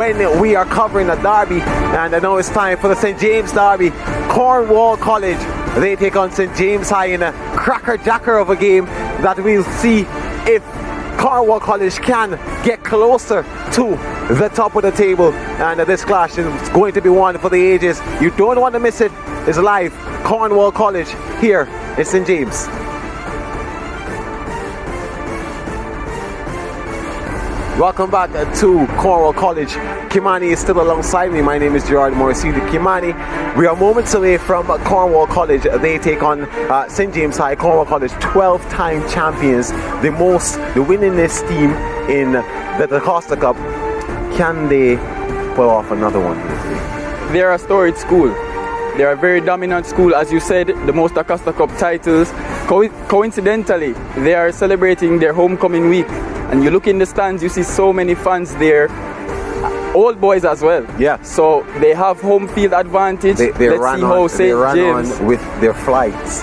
When we are covering a derby, and I know it's time for the St. James derby. Cornwall College, they take on St. James High in a cracker-jacker of a game that we'll see if Cornwall College can get closer to the top of the table. And this clash is going to be one for the ages. You don't want to miss it. It's live. Cornwall College here in St. James. Welcome back to Cornwall College. Kimani is still alongside me. My name is Gerard Morrisidi. Kimani, we are moments away from Cornwall College. They take on St. James High. Cornwall College, 12-time champions, the winningest team in the DaCosta Cup. Can they pull off another one here today? They're a storied school. They're a very dominant school, as you said, the most DaCosta Cup titles. Coincidentally, they are celebrating their homecoming week. And you look in the stands, you see so many fans there, old boys as well. Yeah. So they have home field advantage. Let's see how St. James on with their flights,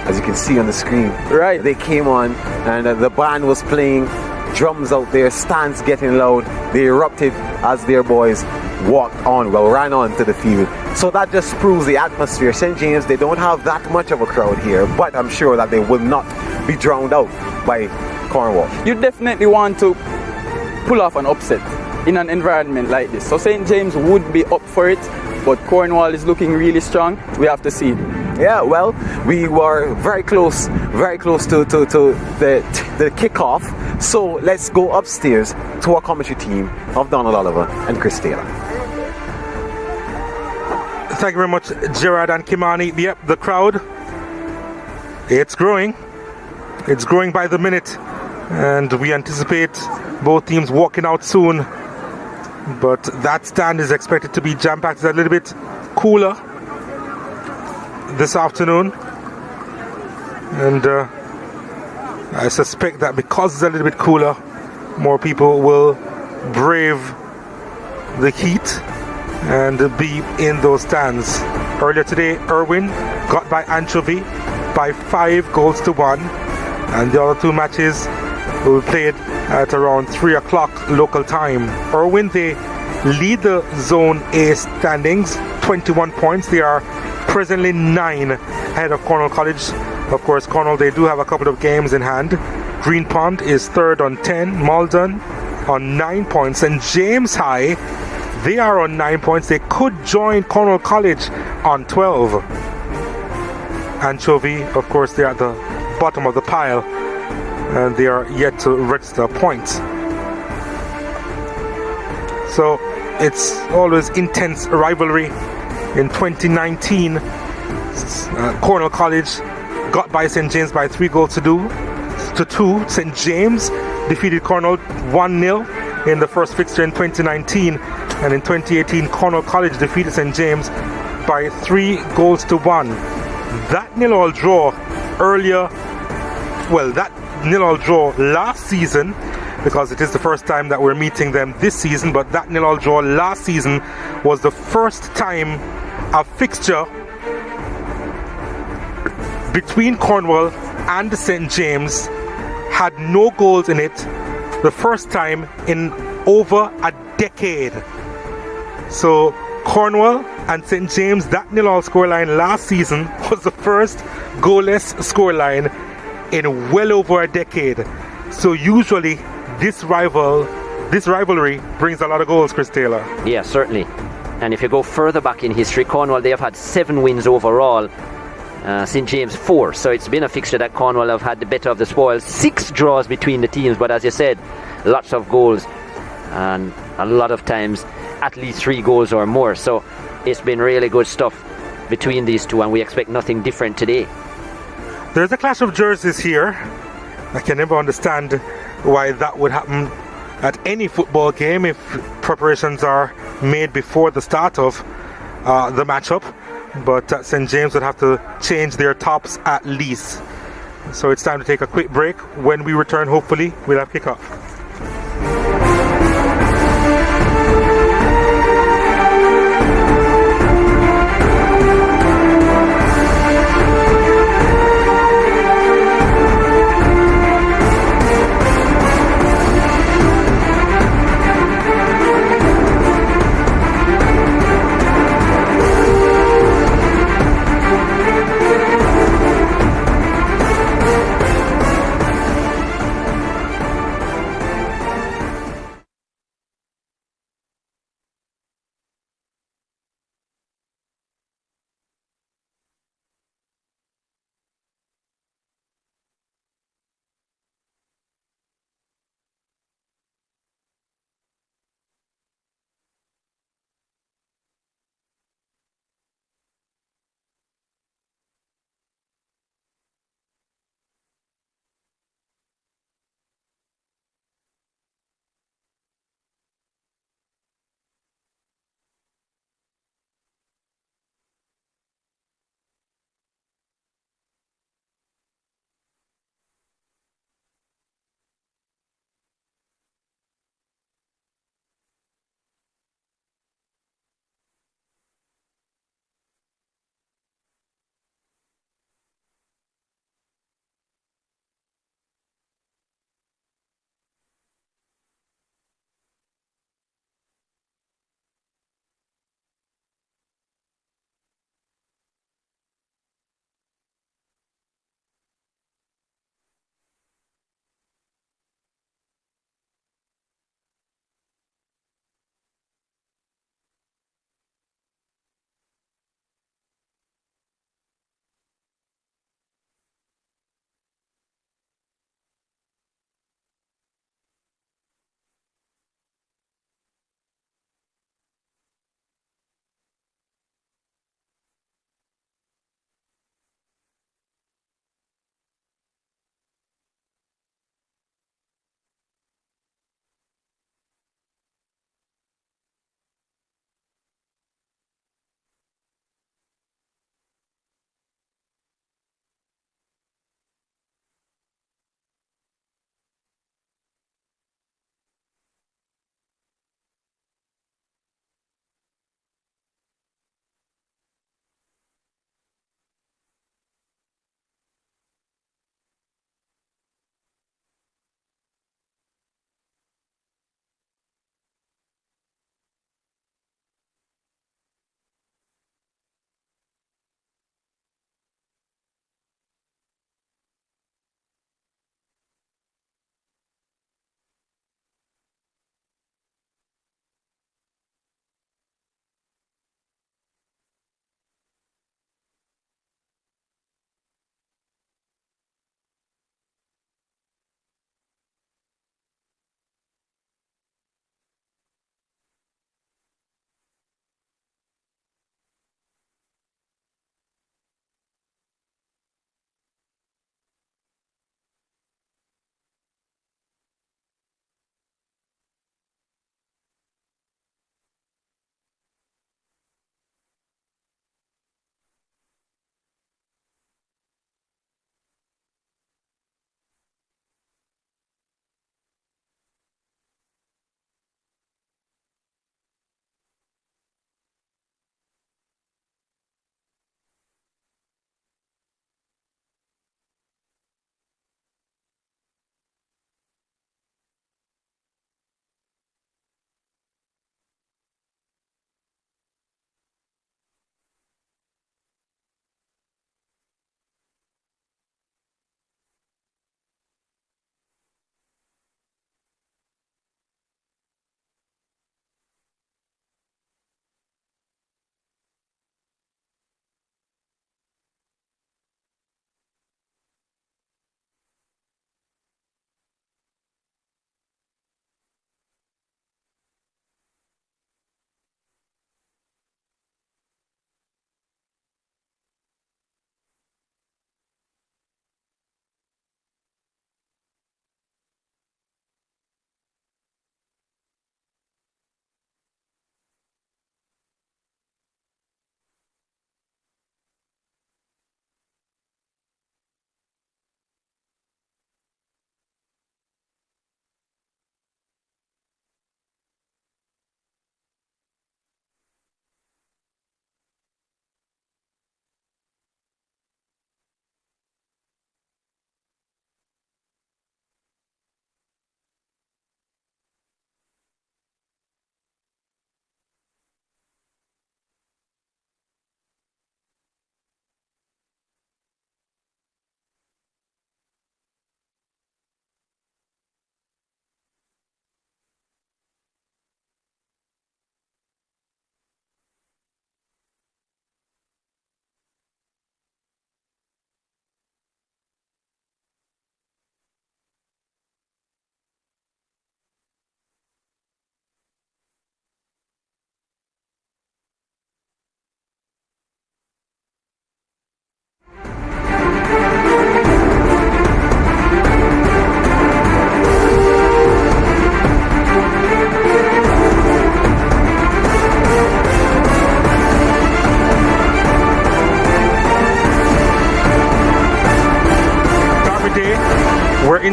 as you can see on the screen. Right. They came on, and the band was playing, drums out there, stands getting loud. They erupted as their boys ran on to the field. So that just proves the atmosphere. St. James, they don't have that much of a crowd here, but I'm sure that they will not be drowned out by Cornwall. You definitely want to pull off an upset in an environment like this. So St. James would be up for it, but Cornwall is looking really strong. We have to see. Yeah, well, we were very close to the kickoff. So let's go upstairs to our commentary team of Donald Oliver and Chris Taylor. Thank you very much, Gerard and Kimani. Yep, the crowd, it's growing. It's growing by the minute, and we anticipate both teams walking out soon. But that stand is expected to be jam-packed. It's a little bit cooler this afternoon, and I suspect that because it's a little bit cooler, more people will brave the heat and be in those stands. Earlier today, Irwin got by Anchovy by 5-1, and the other two matches will be played at around 3 o'clock local time. Irwin, they lead the Zone A standings, 21 points. They are presently 9 ahead of Cornwall College. Of course, Cornwall, they do have a couple of games in hand. Green Pond is third on 10, Malden on 9 points, and James High, they are on 9 points. They could join Cornwall College on 12. Anchovy, of course, they are at the bottom of the pile, and they are yet to register points. So it's always intense rivalry. In 2019, Cornwall College got by St. James by 3-2. St. James defeated Cornwall 1-0 in the first fixture in 2019, and in 2018 Cornwall College defeated St. James by 3-1. That 0-0 draw that 0-0 draw last season, because it is the first time that we're meeting them this season, but that 0-0 draw last season was the first time a fixture between Cornwall and St. James had no goals in it, the first time in over a decade. So Cornwall and St. James, that 0-0 scoreline last season was the first goalless scoreline in well over a decade. So usually this rivalry brings a lot of goals, Chris Taylor. Yeah, certainly. And if you go further back in history, Cornwall, they have had 7 wins overall. St. James 4. So it's been a fixture that Cornwall have had the better of the spoils. 6 draws between the teams, but as you said, lots of goals, and a lot of times at least 3 goals or more. So it's been really good stuff between these two, and we expect nothing different today. There's a clash of jerseys here. I can never understand why that would happen at any football game if preparations are made before the start of the matchup. But St. James would have to change their tops at least. So it's time to take a quick break. When we return, hopefully, we'll have kickoff.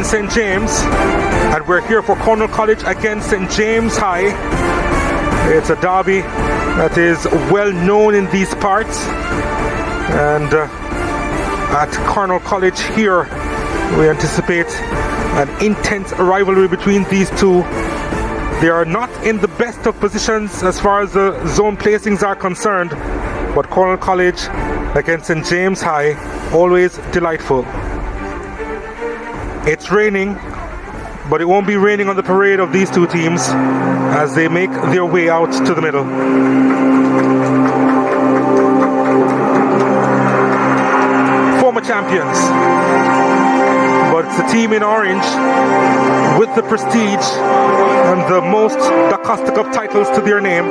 against St. James, and we're here for Cornwall College against St. James High. It's a derby that is well known in these parts, and at Cornwall College here we anticipate an intense rivalry between these two. They are not in the best of positions as far as the zone placings are concerned, but Cornwall College against St. James High, always delightful. It's raining, but it won't be raining on the parade of these two teams as they make their way out to the middle. Former champions, but it's the team in orange with the prestige and the most DaCosta Cup titles to their name.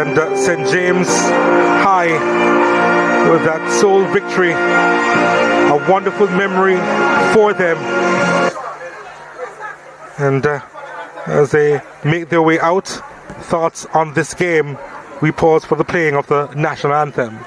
And St. James High with that sole victory, a wonderful memory for them. And as they make their way out, thoughts on this game, we pause for the playing of the national anthem.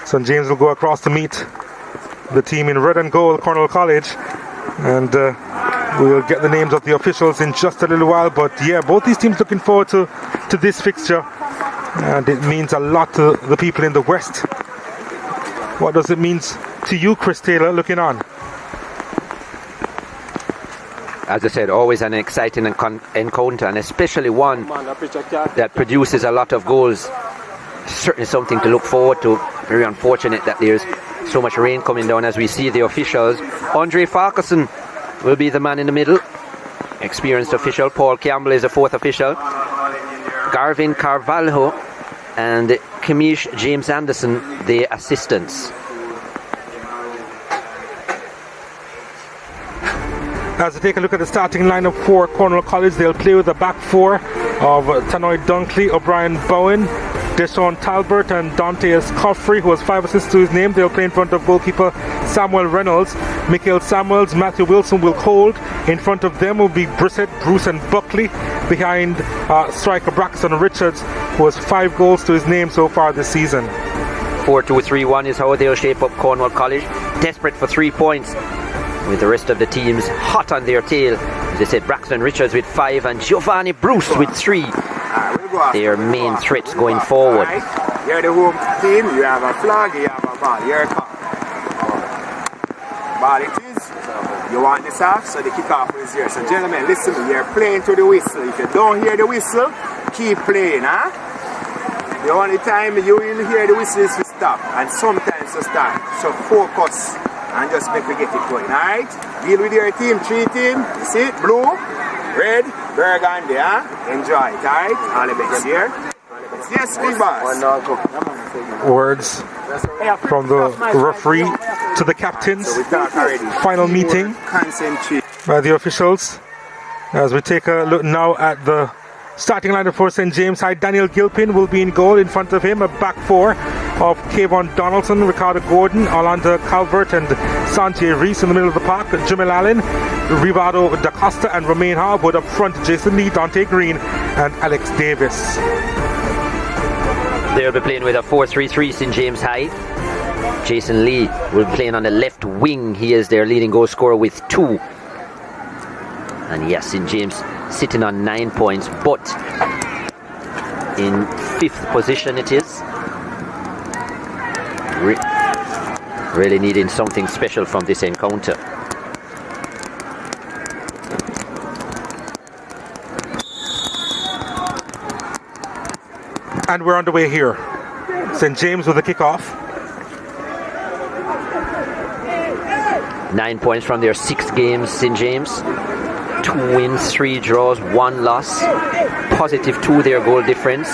St. James will go across to meet the team in red and gold, Cornwall College, and we'll get the names of the officials in just a little while. But yeah, both these teams looking forward to this fixture, and it means a lot to the people in the West. What does it mean to you, Chris Taylor, looking on? As I said, always an exciting encounter, and especially one that produces a lot of goals. Certainly something to look forward to. Very unfortunate that there's so much rain coming down as we see the officials. Andre Farquharson will be the man in the middle. Experienced official. Paul Campbell is the fourth official. Garvin Carvalho and Kamish James Anderson, the assistants. As we take a look at the starting lineup for Cornwall College, they'll play with the back four of Tanoy Dunkley, O'Brien Bowen, Deshaun Talbert and Dante Escoffrey, who has 5 assists to his name. They'll play in front of goalkeeper Samuel Reynolds. Michael Samuels, Matthew Wilson will hold. In front of them will be Brissett, Bruce and Buckley. Behind striker Braxton Richards, who has 5 goals to his name so far this season. 4-2-3-1 is how they'll shape up Cornwall College. Desperate for 3 points, with the rest of the teams hot on their tail. As I said, Braxton Richards with 5 and Giovanni Bruce with 3. Their main threats going forward. You're the home team, you have a flag, you have a ball, you're a cup. Ball it is, you want this off, so the kickoff is here. So gentlemen, listen, you're playing to the whistle. If you don't hear the whistle, keep playing, huh? The only time you will hear the whistle is to stop, and sometimes to start. So focus and just make we get it going, alright? Deal with your team, 3 team, you see it, blue, red, burgundy, huh? Enjoy it, alright? All the best here. Yes, big boss. Words from the referee to the captains. Final meeting by the officials. As we take a look now at the starting lineup for St. James High, Daniel Gilpin will be in goal. In front of him, a back four of Kayvon Donaldson, Ricardo Gordon, Orlando Calvert and Santier Reese in the middle of the park, Jamil Allen, Rivaldo DaCosta and Romain Harwood up front, Jason Lee, Dante Green and Alex Davis. They'll be playing with a 4-3-3 St. James High. Jason Lee will be playing on the left wing. He is their leading goal scorer with 2. And yes, St. James sitting on 9 points, but in 5th position it is. Really needing something special from this encounter. And we're underway here. St. James with the kickoff. 9 points from their 6 games, St. James. 2 wins, 3 draws, 1 loss. +2 their goal difference.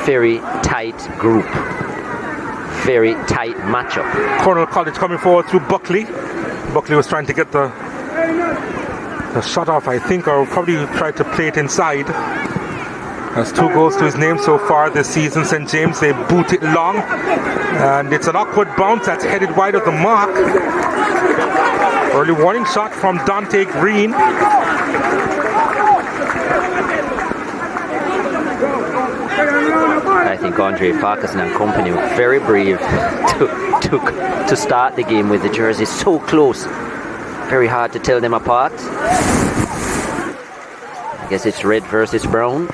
Very tight group. Very tight matchup. Cornwall College coming forward through Buckley. Buckley was trying to get the shot off, I think, or probably tried to play it inside. Has 2 goals to his name so far this season. St. James, they boot it long. And it's an awkward bounce that's headed wide of the mark. Early warning shot from Dante Green. I think Andre Farquharson and company were very brave to start the game with the jersey so close. Very hard to tell them apart. I guess it's red versus brown.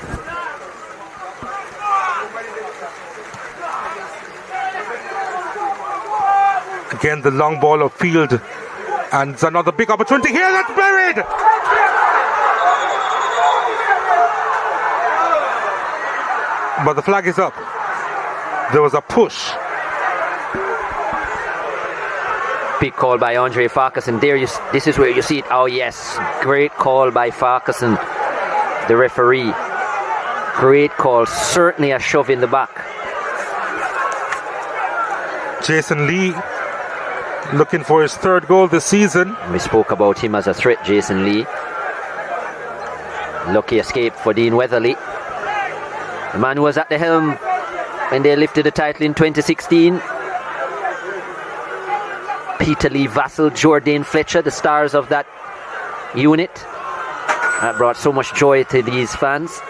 Again, the long ball of field. And it's another big opportunity here. That's buried! But the flag is up. There was a push. Big call by Andre Farquharson. This is where you see it. Oh yes, great call by Farquharson, the referee. Great call. Certainly a shove in the back. Jason Lee looking for his 3rd goal this season. We spoke about him as a threat, Jason Lee. Lucky escape for Dean Weatherly. The man who was at the helm when they lifted the title in 2016. Peter Lee Vassell, Jordan Fletcher, the stars of that unit. That brought so much joy to these fans.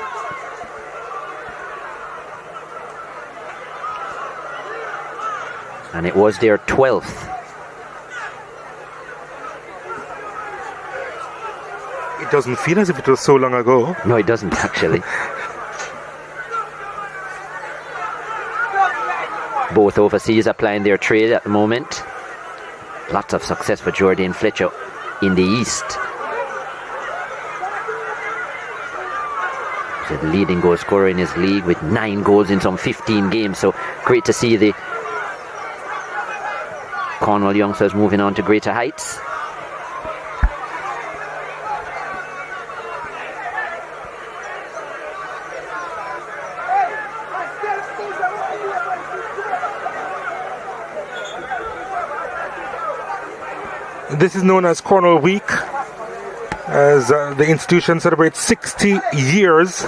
And it was their 12th. It doesn't feel as if it was so long ago. No, it doesn't actually. Both overseas are plying their trade at the moment. Lots of success for Jordan Fletcher in the East. He's the leading goal scorer in his league with 9 goals in some 15 games. So great to see the Cornwall youngsters moving on to greater heights. This is known as Cornwall Week, as the institution celebrates 60 years.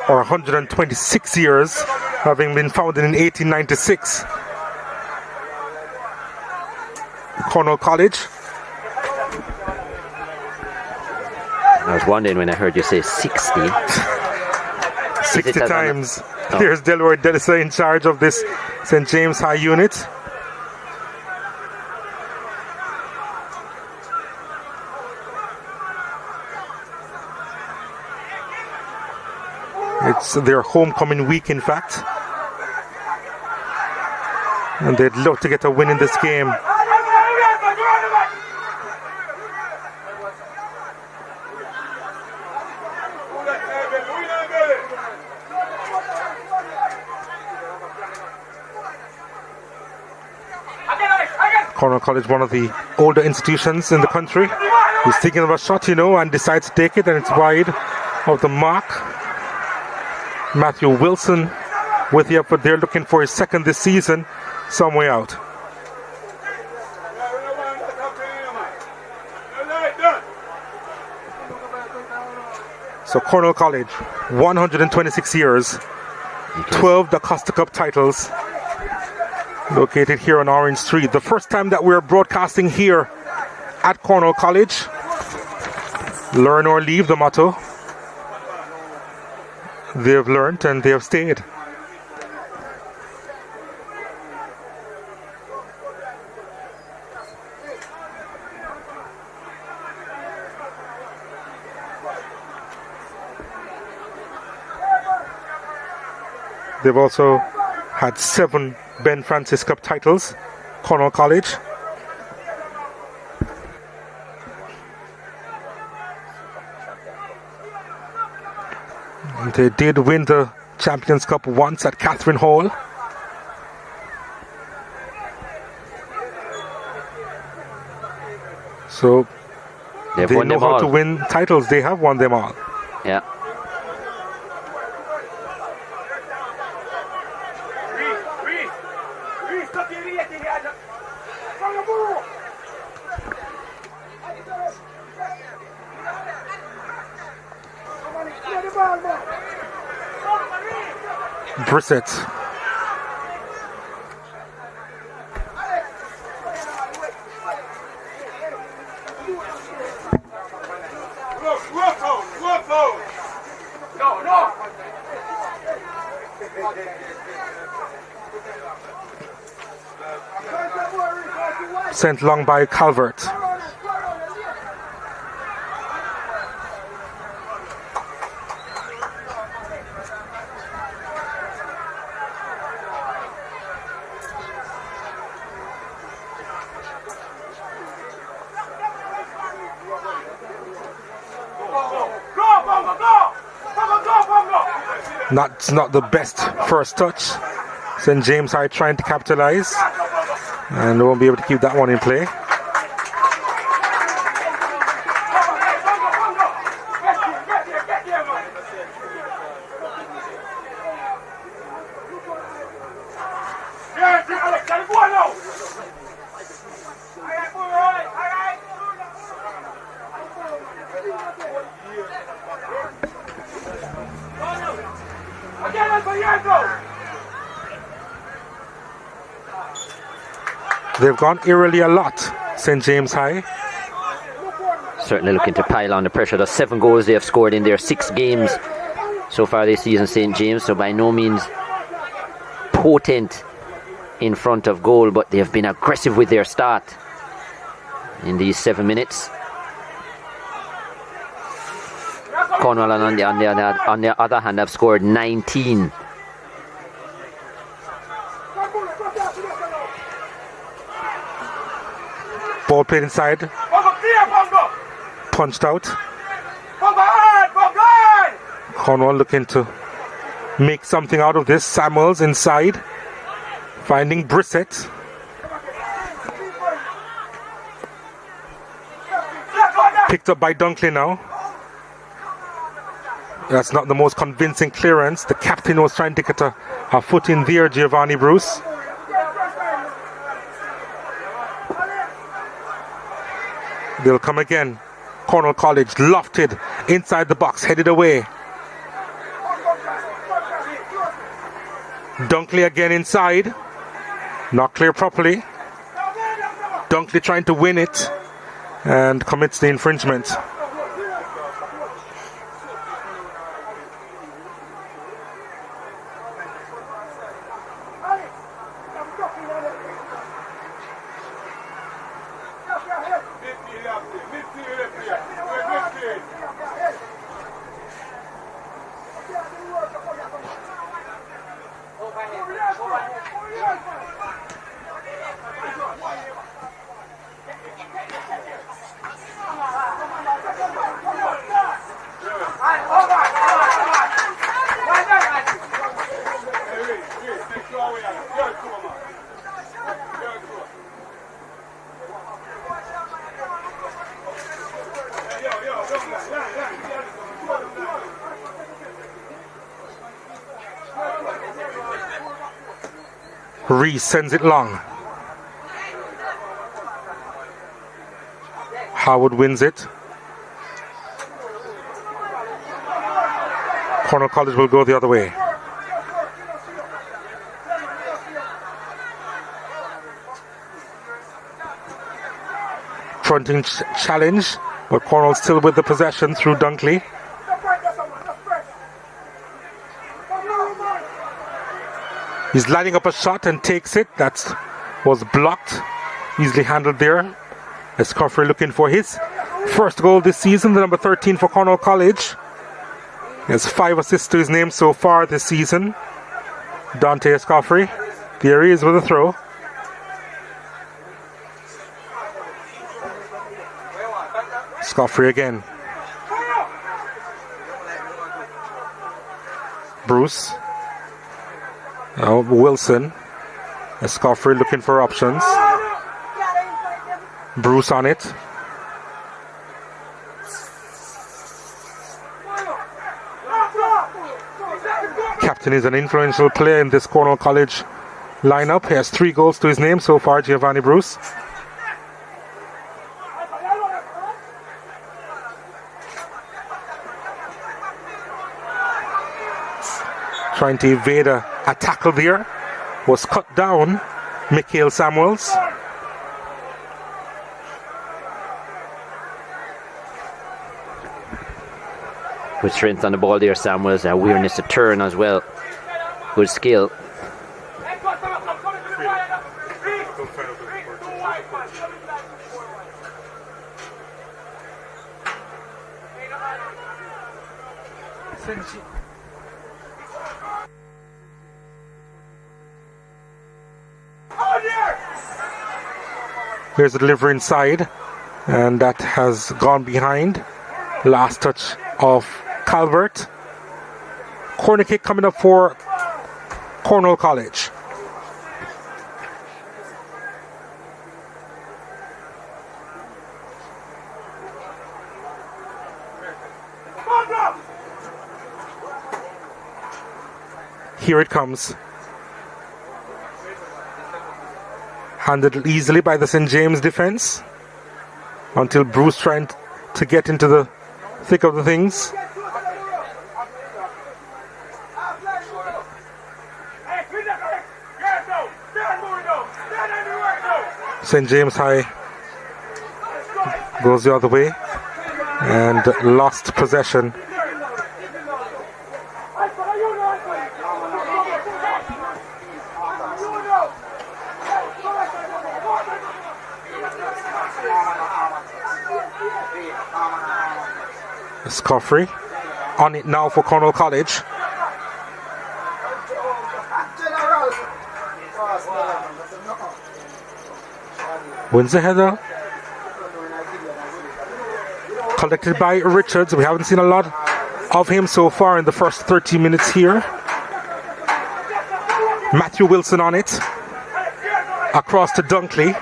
Or 126 years, having been founded in 1896. Cornwall College. I was wondering when I heard you say 60. 60 times. Here's Delroy Delisa in charge of this St. James High unit. It's their homecoming week, in fact. And they'd love to get a win in this game. Cornwall College, one of the older institutions in the country. He's thinking of a shot, and decides to take it, and it's wide of the mark. Matthew Wilson with the effort there, looking for his 2nd this season, some way out. So Cornwall College, 126 years, 12 DaCosta Cup titles, located here on Orange Street. The first time that we're broadcasting here at Cornwall College. Learn or leave, the motto. They have learned and they have stayed. They've also had 7 Ben Francis Cup titles, Cornwall College. And they did win the Champions Cup once at Catherine Hall. So They've they won know them how all. to win titles. They have won them all. Yeah. Brissett. Sent long by Calvert. Not the best first touch. St. James High trying to capitalize, and they won't be able to keep that one in play. They've gone eerily a lot, St. James High. Certainly looking to pile on the pressure. The 7 goals they have scored in their 6 games so far this season, St. James. So by no means potent in front of goal, but they have been aggressive with their start in these 7 minutes. Cornwall, on the other hand, have scored 19. Ball played inside. Punched out. Cornwall looking to make something out of this. Samuels inside. Finding Brissett. Picked up by Dunkley now. That's not the most convincing clearance. The captain was trying to get a foot in there, Giovanni Bruce. They'll come again. Cornwall College lofted inside the box, headed away. Dunkley again inside. Not clear properly. Dunkley trying to win it and commits the infringement. Reese sends it long. Howard wins it. Cornwall College will go the other way. Fronting challenge, but Cornwall still with the possession through Dunkley. He's lining up a shot and takes it. That was blocked. Easily handled there. Escoffery looking for his first goal this season, the number 13 for Cornwall College. He has 5 assists to his name so far this season. Dante Escoffrey. There he is with a throw. Escoffrey again. Bruce. Now Wilson. Escoffrey looking for options. Bruce on it. Captain is an influential player in this Cornwall College lineup. He has 3 goals to his name so far, Giovanni Bruce. Trying to evade a tackle there. Was cut down. Mikhail Samuels. Good strength on the ball there, Samuels. Awareness to turn as well. Good skill. Here's the delivery inside, and that has gone behind. Last touch of Calvert. Corner kick coming up for Cornwall College. Here it comes. Handled easily by the St. James defense until Bruce trying to get into the thick of the things. St. James High goes the other way and lost possession. Escoffrey on it now for Cornwall College. Wins the header. Collected by Richards. We haven't seen a lot of him so far in the first 30 minutes here. Matthew Wilson on it. Across to Dunkley.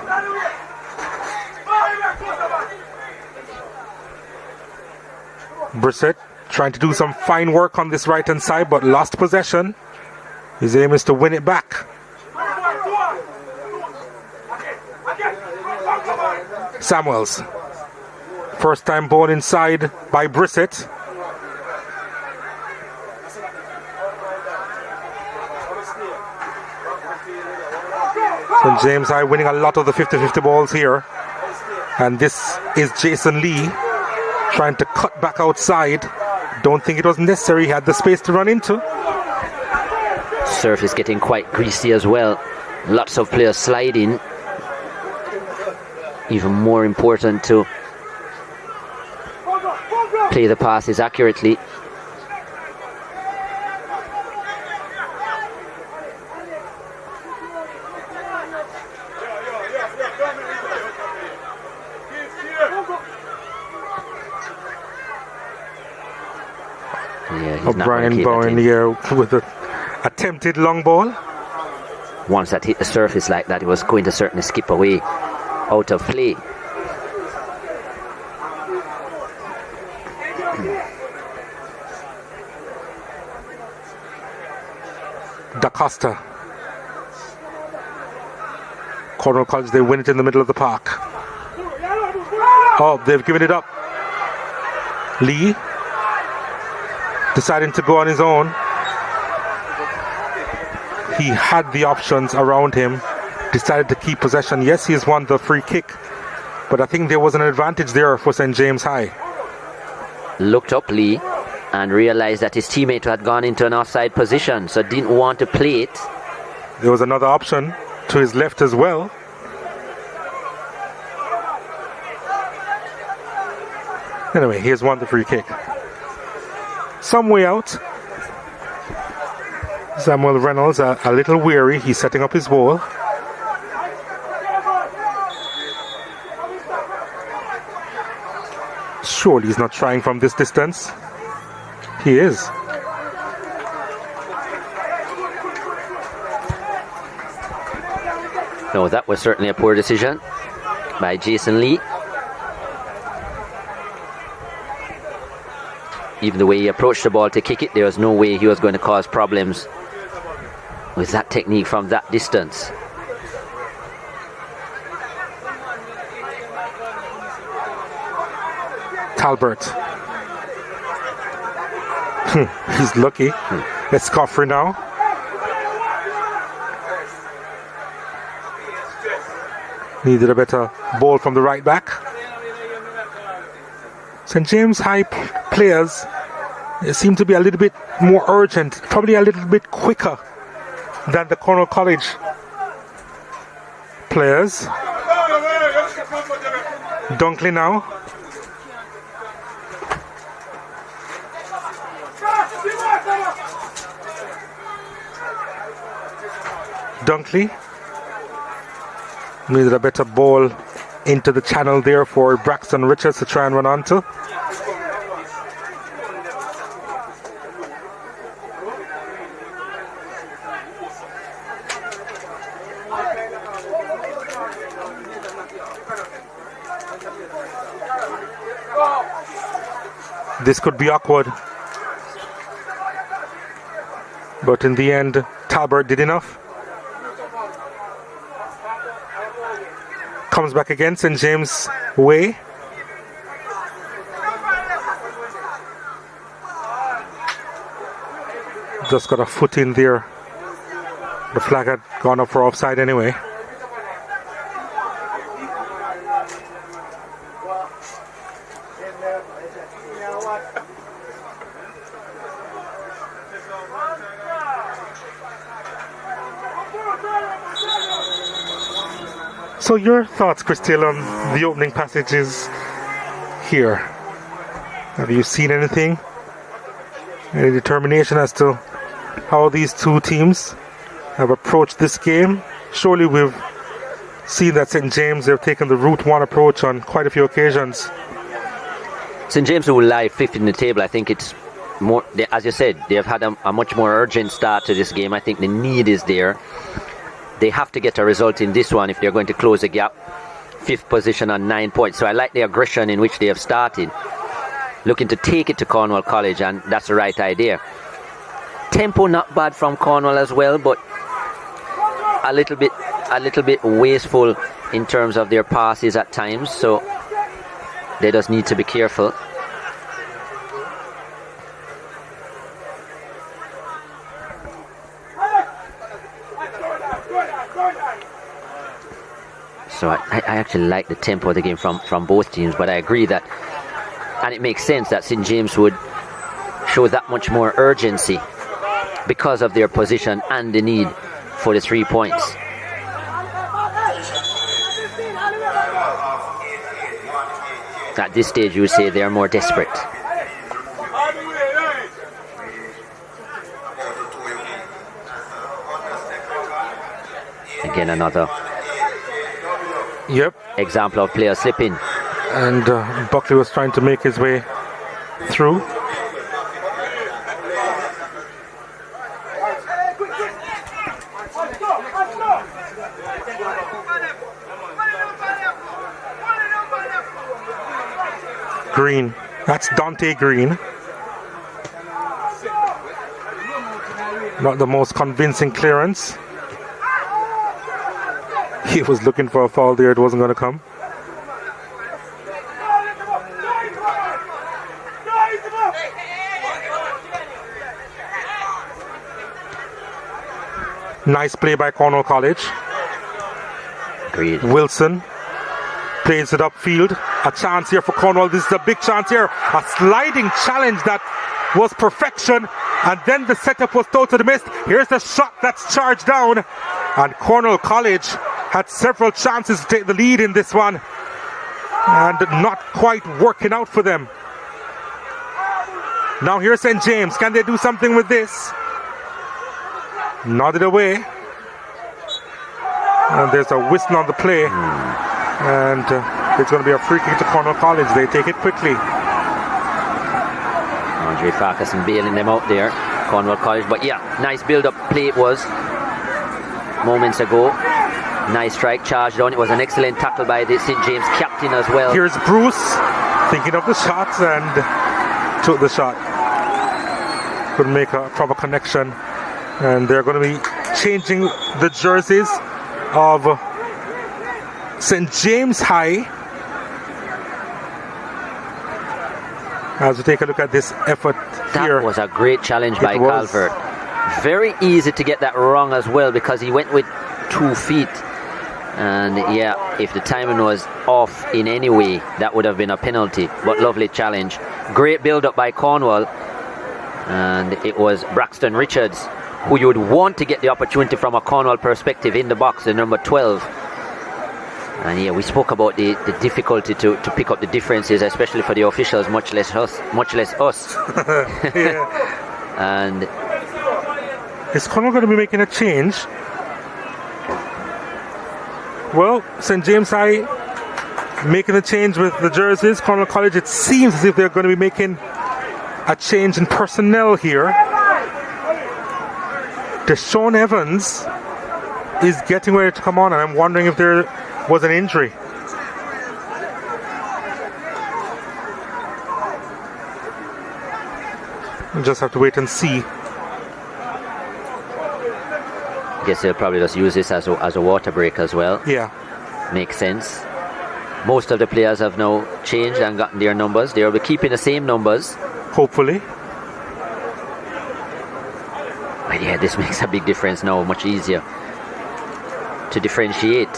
Brissett trying to do some fine work on this right hand side, but lost possession. His aim is to win it back. Samuels. First time ball inside by Brissett. St. James High winning a lot of the 50-50 balls here. And this is Jason Lee trying to cut back outside. Don't think it was necessary. He had the space to run into. Surface getting quite greasy as well. Lots of players sliding. Even more important to play the passes accurately. O'Brien Bowen here with an attempted long ball. Once that hit the surface like that, it was going to certainly skip away out of play. DaCosta. Cornwall College, they win it in the middle of the park. Oh, they've given it up. Lee deciding to go on his own. He had the options around him, decided to keep possession. Yes, he's won the free kick, but I think there was an advantage there for St. James High. Looked up Lee and realized that his teammate had gone into an offside position, so didn't want to play it. There was another option to his left as well. Anyway, here's won the free kick. Some way out. Samuel Reynolds a little weary. He's setting up his ball. Surely he's not trying from this distance. He is. No, that was certainly a poor decision by Jason Lee. Even the way he approached the ball to kick it, there was no way he was going to cause problems with that technique from that distance. Talbert. He's lucky. It's Coffrey now. Needed a better ball from the right back. St. James High players seem to be a little bit more urgent, probably a little bit quicker than the Cornwall College players. Dunkley now. Dunkley needed a better ball into the channel there for Braxton Richards to try and run onto. This could be awkward, but in the end Talbert did enough. Comes back again, St. James way. Just got a foot in there. The flag had gone up for offside anyway. So your thoughts, Christelle, on the opening passages here? Have you seen anything? Any determination as to how these two teams have approached this game? Surely we've seen that St. James have taken the Route 1 approach on quite a few occasions. St. James will lie fifth in the table. I think it's more, as you said, they've had a much more urgent start to this game. I think the need is there. They have to get a result in this one if they're going to close the gap. Fifth position on 9 points. So I like the aggression in which they have started. Looking to take it to Cornwall College, and that's the right idea. Tempo not bad from Cornwall as well, but a little bit wasteful in terms of their passes at times. So they just need to be careful. So I actually like the tempo of the game from both teams, but I agree that, and it makes sense that St. James would show that much more urgency because of their position and the need for the 3 points. At this stage, you would say they're more desperate. Again, another example of player slipping. And Buckley was trying to make his way through. Green. That's Dante Green. Not the most convincing clearance. He was looking for a foul there. It wasn't going to come. Nice play by Cornwall College. Agreed. Wilson plays it upfield. A chance here for Cornwall. This is a big chance here. A sliding challenge that was perfection. And then the setup was totally missed. Here's the shot that's charged down. And Cornwall College had several chances to take the lead in this one. And not quite working out for them. Now here's St. James. Can they do something with this? nodded away. And there's a whistle on the play. And it's going to be a free kick to Cornwall College. They take it quickly. Andre Farquharson bailing them out there, Cornwall College. But yeah, nice build-up play it was moments ago. Nice strike, charged on. It was an excellent tackle by the St. James captain as well. Here's Bruce thinking of the shot and took the shot. Couldn't make a proper connection. And they're going to be changing the jerseys of St. James High. As we take a look at this effort here. That was a great challenge by Calvert. Very easy to get that wrong as well because he went with 2 feet. And yeah, if the timing was off in any way, that would have been a penalty. But lovely challenge. Great build-up by Cornwall. And it was Braxton Richards, who you would want to get the opportunity from a Cornwall perspective in the box, the number 12. And yeah, we spoke about the difficulty to pick up the differences, especially for the officials, much less us. And is Cornwall going to be making a change? Well, St. James High making a change with the jerseys. Cornwall College, it seems as if they're going to be making a change in personnel here. Deshaun Evans is getting ready to come on, and I'm wondering if there was an injury. We'll just have to wait and see. I guess they'll probably just use this as a water break as well. Yeah. Makes sense. Most of the players have now changed and gotten their numbers. They'll be keeping the same numbers. Hopefully. But yeah, this makes a big difference now. Much easier to differentiate.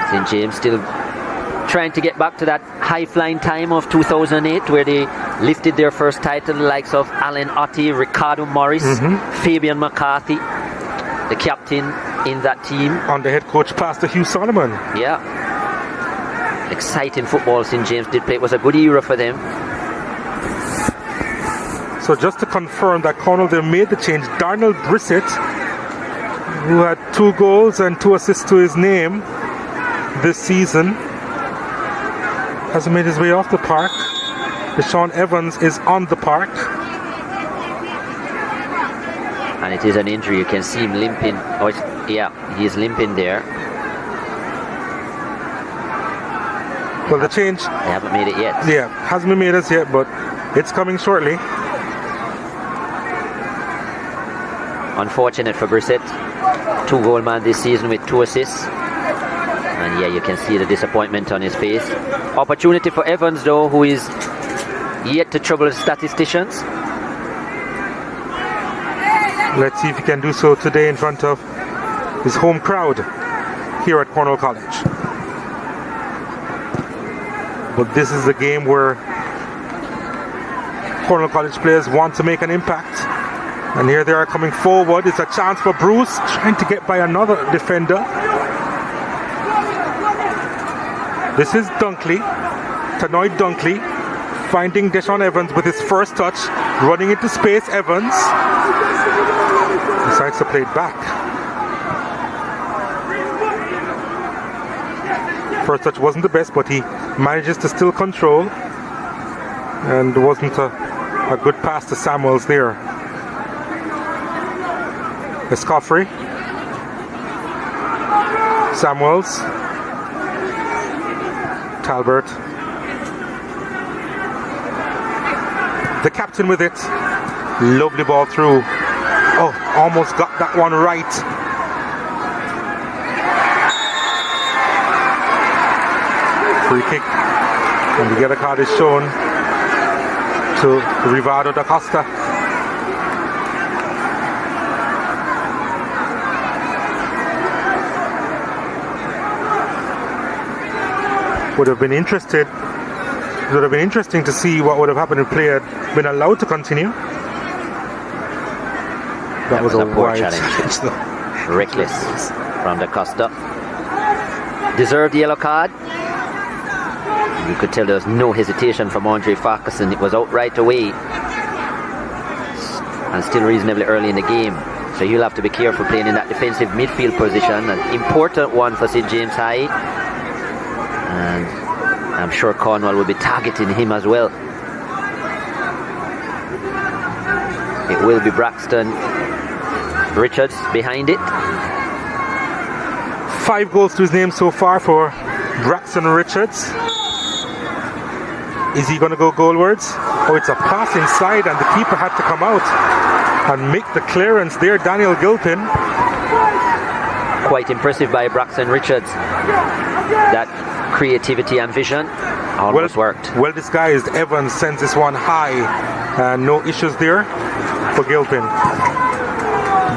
St. James still trying to get back to that high-flying time of 2008 where they lifted their first title, the likes of Alan Ottey, Ricardo Morris, Fabian McCarthy, the captain in that team. Under head coach Pastor Hugh Solomon. Yeah. Exciting football St. James did play. It was a good era for them. So just to confirm that Cornwall, they made the change. Darnell Brissett, who had 2 goals and 2 assists to his name this season, has made his way off the park. Deshaun Evans is on the park. And it is an injury. You can see him limping. Oh, yeah, he's limping there. Well, the change... They haven't made it yet. Yeah, hasn't been made as yet, but it's coming shortly. Unfortunate for Brissett. 2-goal man this season with 2 assists. And yeah, you can see the disappointment on his face. Opportunity for Evans, though, who is yet to trouble the statisticians. Let's see if he can do so today in front of his home crowd here at Cornwall College. But this is a game where Cornwall College players want to make an impact. And here they are coming forward. It's a chance for Bruce, trying to get by another defender. This is Dunkley, Tanoy Dunkley, finding Deshaun Evans with his first touch, running into space. Evans decides to play it back. First touch wasn't the best, but he manages to still control, and wasn't a good pass to Samuels there. Escoffrey, Samuels, Talbert, the captain with it. Lovely ball through. Oh, almost got that one right. Free kick, and the yellow card is shown to Ricardo DaCosta. Would have been interesting to see what would have happened if play had been allowed to continue. That was a poor challenge. Reckless from DaCosta. Deserved the yellow card. You could tell there was no hesitation from Andre Farquharson. It was out right away. and still reasonably early in the game. So he'll have to be careful playing in that defensive midfield position, an important one for St. James High. And I'm sure Cornwall will be targeting him as well. It will be Braxton Richards behind it. 5 goals to his name so far for Braxton Richards. Is he going to go goalwards? Oh, it's a pass inside and the keeper had to come out and make the clearance there, Daniel Gilpin. Quite impressive by Braxton Richards. That creativity and vision almost worked. Well disguised. Evans sends this one high and no issues there for Gilpin.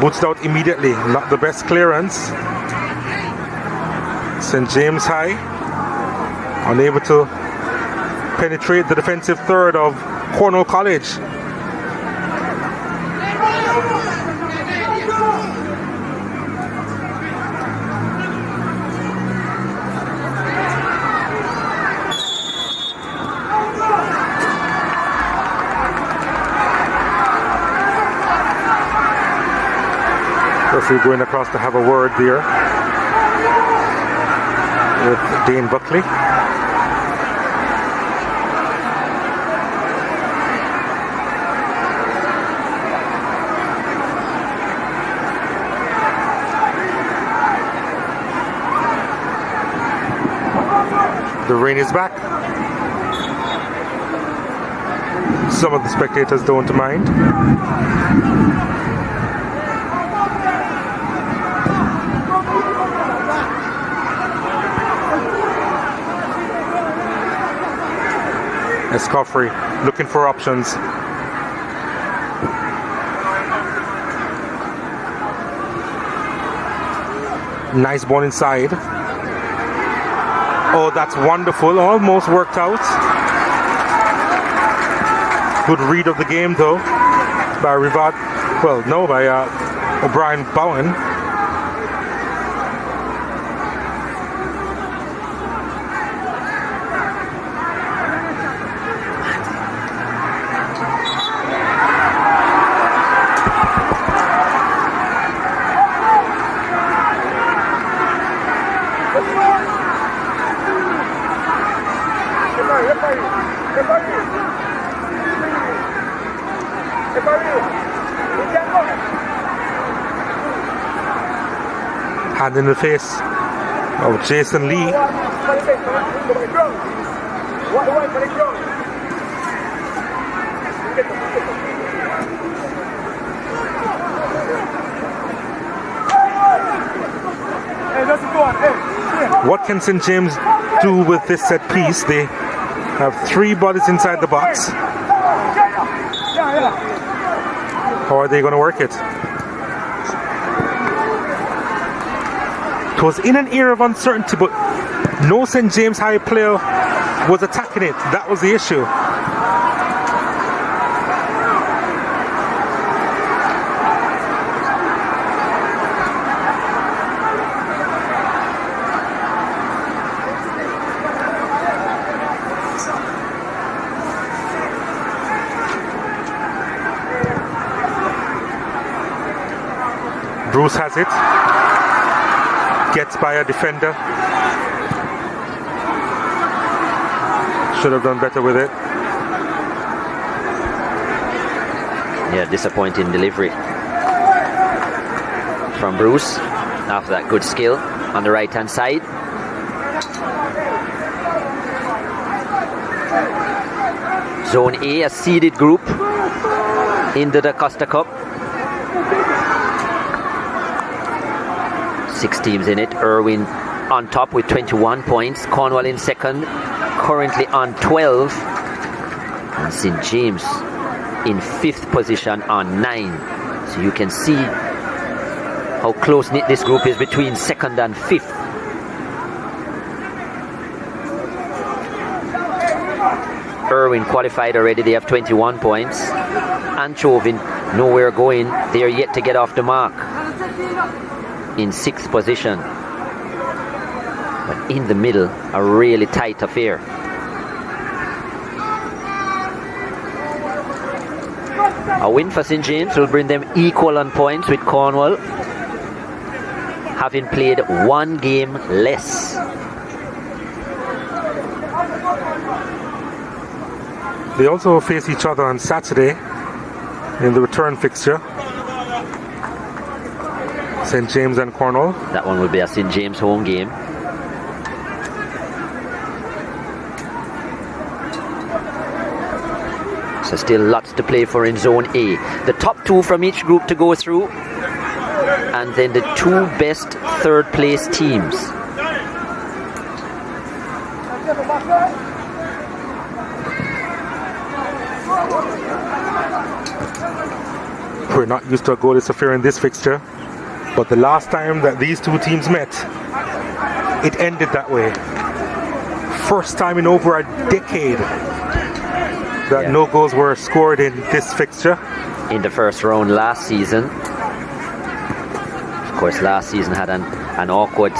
Boots out immediately. Not the best clearance. St. James High unable to penetrate the defensive third of Cornwall College. Referee going across to have a word there with Dane Buckley. The rain is back. Some of the spectators don't mind. Escoffrey looking for options. Nice ball inside. Oh, that's wonderful. Almost worked out. Good read of the game though by Rivad. Well, no, by O'Brien Bowen. Hand in the face of Jason Lee. What can St. James do with this set piece? They have 3 bodies inside the box. How are they going to work it? It was in an era of uncertainty, but no St. James High player was attacking it. That was the issue. Bruce has it. Gets by a defender. Should have done better with it. Yeah, disappointing delivery from Bruce after that good skill on the right hand side. Zone A, a seeded group in the DaCosta Cup. 6 teams in it. Irwin on top with 21 points. Cornwall in second, currently on 12. And St. James in 5th position on 9. So you can see how close-knit this group is between 2nd and 5th. Irwin qualified already. They have 21 points. Anchovin nowhere going. They are yet to get off the mark. In 6th position, but in the middle, a really tight affair. A win for St. James will bring them equal on points with Cornwall, having played one game less. They also face each other on Saturday in the return fixture. St. James and Cornwall. That one will be a St. James home game. So still lots to play for in Zone A. The top two from each group to go through, and then the two best third place teams. We're not used to a goalless affair in this fixture, but the last time that these two teams met, it ended that way. First time in over a decade that no goals were scored in this fixture. In the first round last season. Of course, last season had an awkward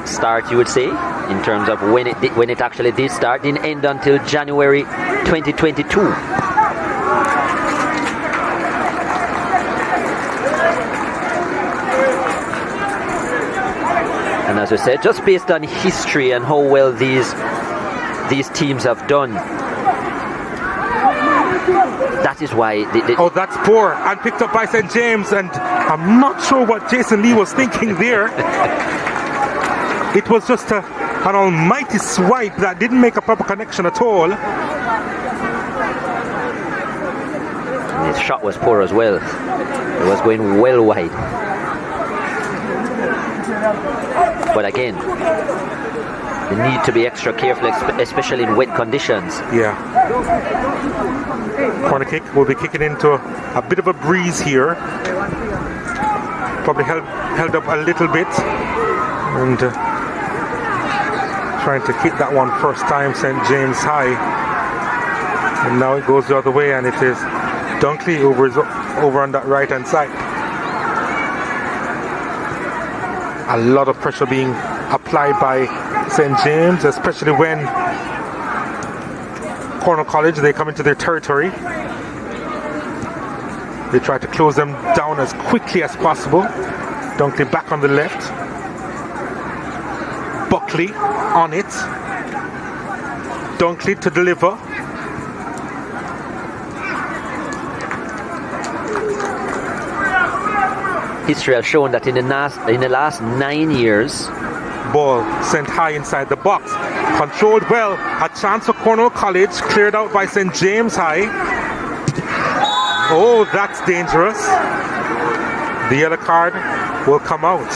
start, you would say, in terms of when it actually did start. Didn't end until January 2022. And as I said, just based on history and how well these teams have done, that is why oh, that's poor and picked up by St. James, and I'm not sure what Jason Lee was thinking there. It was just an almighty swipe that didn't make a proper connection at all. And his shot was poor as well. It was going well wide. But again, you need to be extra careful, especially in wet conditions. Yeah. Corner kick will be kicking into a bit of a breeze here. Probably held up a little bit, and trying to kick that one first time, St. James high. And now it goes the other way, and it is Dunkley over on that right hand side. A lot of pressure being applied by St. James, especially when Cornwall College, they come into their territory. They try to close them down as quickly as possible. Dunkley back on the left. Buckley on it. Dunkley to deliver. History has shown that in the last 9 years, ball sent high inside the box, controlled well. A chance for Cornwall College, cleared out by St. James High. Oh, that's dangerous. The yellow card will come out.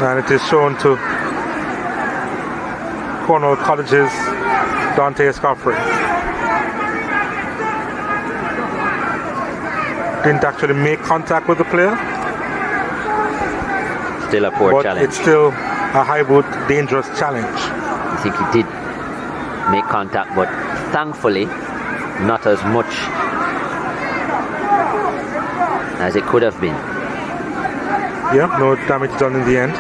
And it is shown to Cornwall College's Dante Escoffrey. Didn't actually make contact with the player. Still a poor challenge. It's still a high boot, dangerous challenge. I think he did make contact, but thankfully not as much as it could have been. Yeah, no damage done in the end.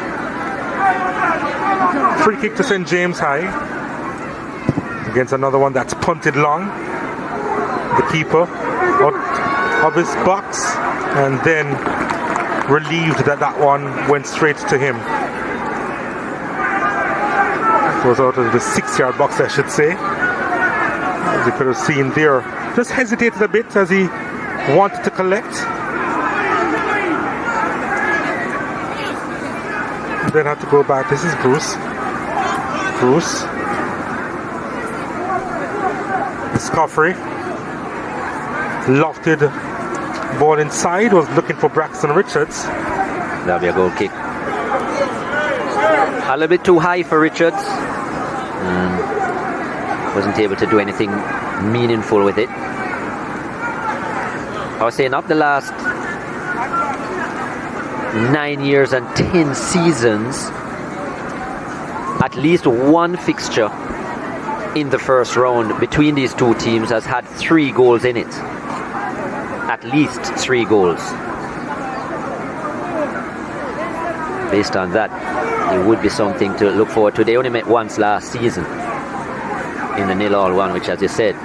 Free kick to St. James High against another one that's punted long. The keeper out of his box, and then relieved that one went straight to him. It was out of the 6-yard box, I should say. As you could have seen there, just hesitated a bit as he wanted to collect. Then had to go back. This is Bruce. Escoffrey lofted ball inside, was looking for Braxton Richards. That'll be a goal kick. A little bit too high for Richards. Wasn't able to do anything meaningful with it. I was saying, of the last 9 years and 10 seasons, at least one fixture in the first round between these two teams has had 3 goals in it. At least 3 goals. Based on that, it would be something to look forward to. They only met once last season. in the 0-0 one, which, as you said,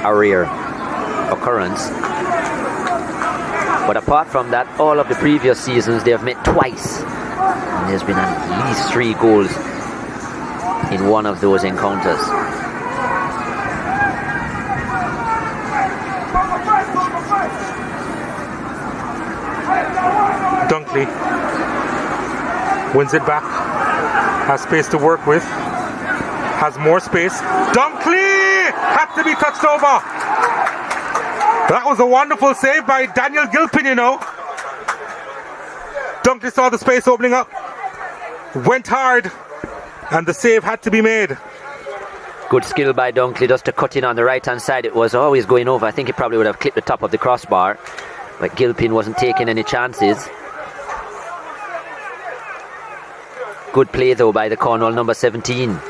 a rare occurrence. But apart from that, all of the previous seasons they have met twice, and there's been at least 3 goals in one of those encounters. Dunkley wins it back, has space to work with, has more space. Dunkley had to be touched over. That was a wonderful save by Daniel Gilpin, you know. Dunkley saw the space opening up, went hard, and the save had to be made. Good skill by Dunkley just to cut in on the right hand side. It was always going over. I think he probably would have clipped the top of the crossbar, but Gilpin wasn't taking any chances. Good play though by the Cornwall number 17.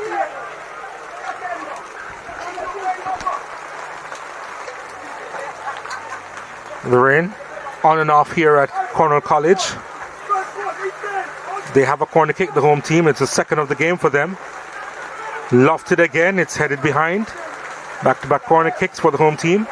The rain on and off here at Cornwall College. They have a corner kick, the home team. It's the second of the game for them. Lofted again, it's headed behind. Back-to-back corner kicks for the home team.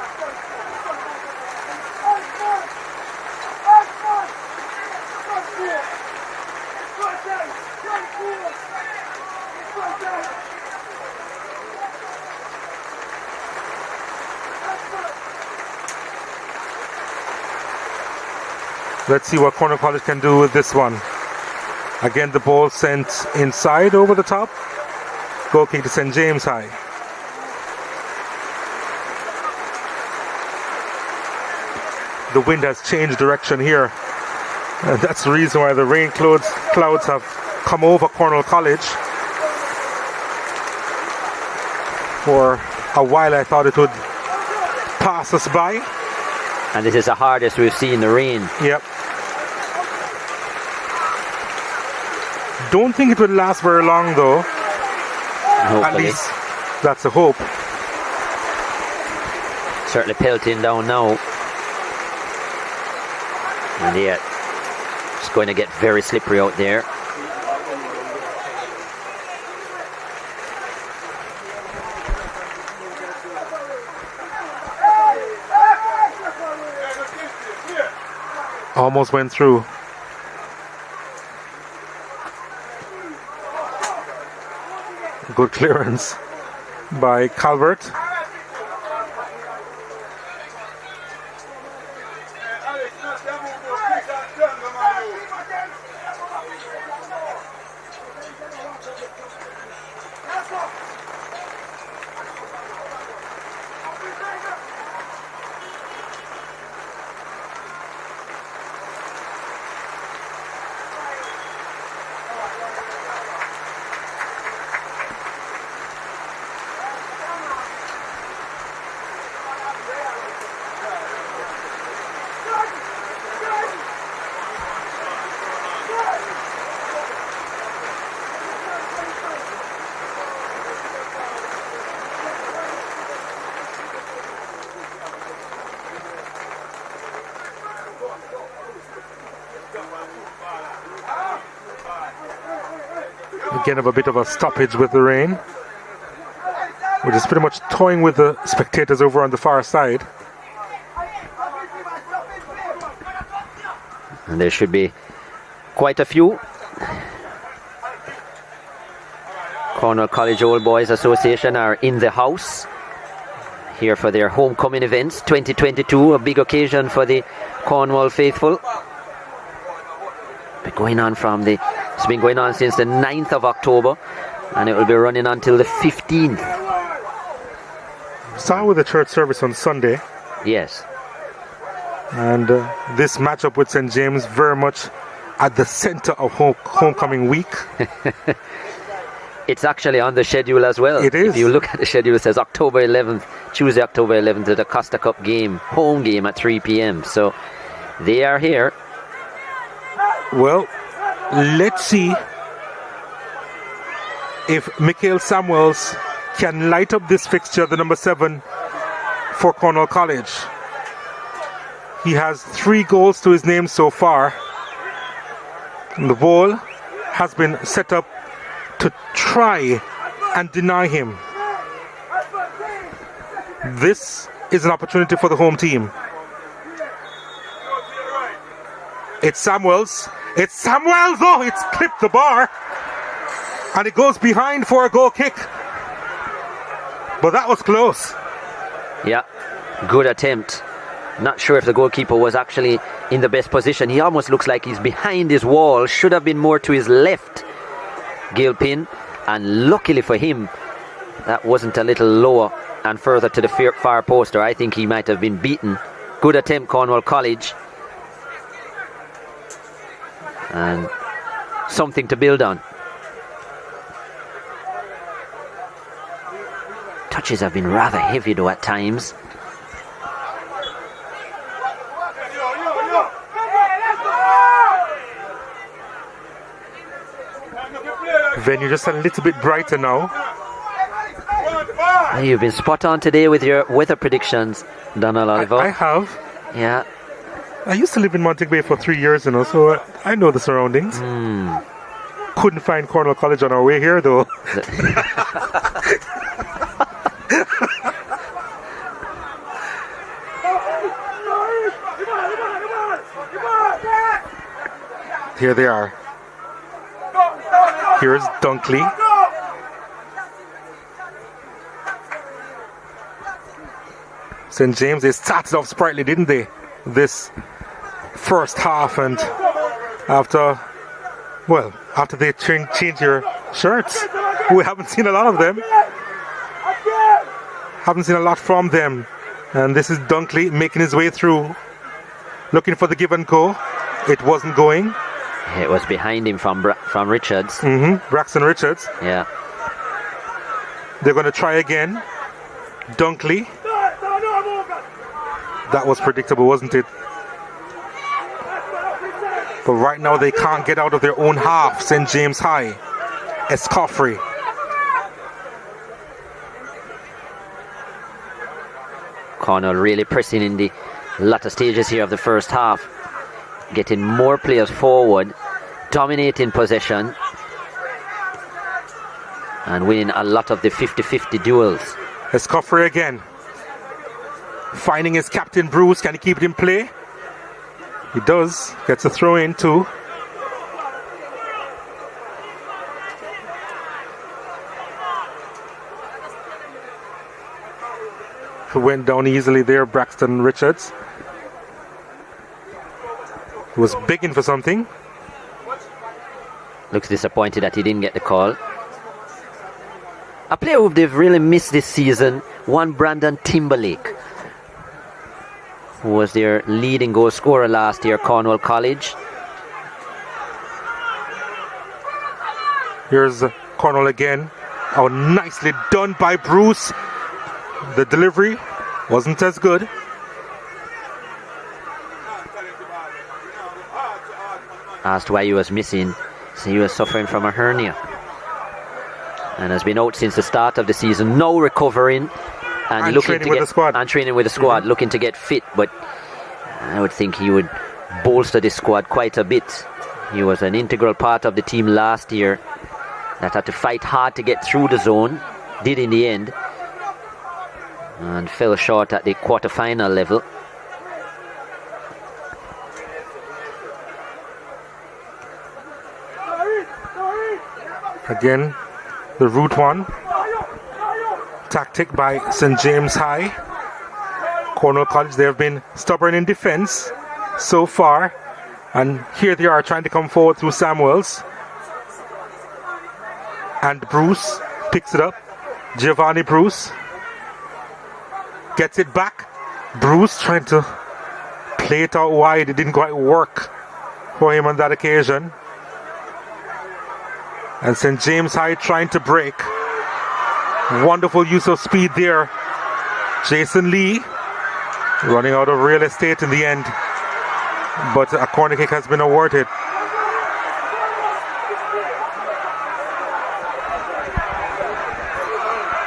Let's see what Cornwall College can do with this one. Again, the ball sent inside over the top. Goal kick to St. James High. The wind has changed direction here. And that's the reason why the rain clouds have come over Cornwall College. For a while I thought it would pass us by. And this is the hardest we've seen the rain. Yep. Don't think it will last very long though. Hopefully. At least that's a hope. Certainly pelting down now. And yeah, it's going to get very slippery out there. Almost went through. Good clearance by Calvert. Again, of a bit of a stoppage with the rain, which is pretty much toying with the spectators over on the far side. And there should be quite a few. Cornwall College Old Boys Association are in the house here for their homecoming events 2022, a big occasion for the Cornwall faithful. It's been going on since the 9th of October, and it will be running until the 15th. Start with the church service on Sunday. Yes. And this matchup with St. James very much at the center of homecoming week. It's actually on the schedule as well. It is. If you look at the schedule, it says October 11th, Tuesday, October 11th, the DaCosta Cup game, home game at 3 p.m. So they are here. Well, let's see if Mikhail Samuels can light up this fixture, the number 7 for Cornwall College. He has 3 goals to his name so far. And the ball has been set up to try and deny him. This is an opportunity for the home team. It's Samuels. It's Samuels! Oh, it's clipped the bar. And it goes behind for a goal kick. But that was close. Yeah, good attempt. Not sure if the goalkeeper was actually in the best position. He almost looks like he's behind his wall. Should have been more to his left, Gilpin. And luckily for him, that wasn't a little lower and further to the far post, or I think he might have been beaten. Good attempt, Cornwall College. And something to build on. Touches have been rather heavy though at times. Venue just a little bit brighter now. You've been spot on today with your weather predictions, Donald Oliver. I have. Yeah. I used to live in Montague Bay for 3 years, so I know the surroundings. Couldn't find Cornwall College on our way here, though. Here they are. Here's Dunkley. St. James, they started off sprightly, didn't they? This first half, and after they change your shirts, we haven't seen a lot of them. Haven't seen a lot from them. And this is Dunkley making his way through, looking for the give and go. It wasn't going. It was behind him from Richards. Braxton Richards. Yeah. They're going to try again. Dunkley. That was predictable, wasn't it? But right now they can't get out of their own half. St. James High. Escoffrey. Cornwall really pressing in the latter stages here of the first half. Getting more players forward. Dominating possession. And winning a lot of the 50-50 duels. Escoffrey again. Finding his captain Bruce. Can he keep it in play? He does. Gets a throw in too. Who went down easily there, Braxton Richards. He was begging for something. Looks disappointed that he didn't get the call. A player who they've really missed this season, one Brandon Timberlake, who was their leading goal scorer last year, Cornwall College. Here's Cornwall again. Oh, nicely done by Bruce. The delivery wasn't as good. Asked why he was missing. So he was suffering from a hernia and has been out since the start of the season. Now recovering and looking training with the squad. And training with the squad, looking to get fit. But I would think he would bolster this squad quite a bit. He was an integral part of the team last year that had to fight hard to get through the zone. Did in the end, and fell short at the quarter-final level. Again, the route one tactic by St. James High. Cornwall College, they have been stubborn in defense so far, and here they are trying to come forward through Samuels, and Bruce picks it up. Giovanni Bruce gets it back. Bruce trying to play it out wide. It didn't quite work for him on that occasion. And St. James High trying to break. Wonderful use of speed there. Jason Lee running out of real estate in the end. But a corner kick has been awarded.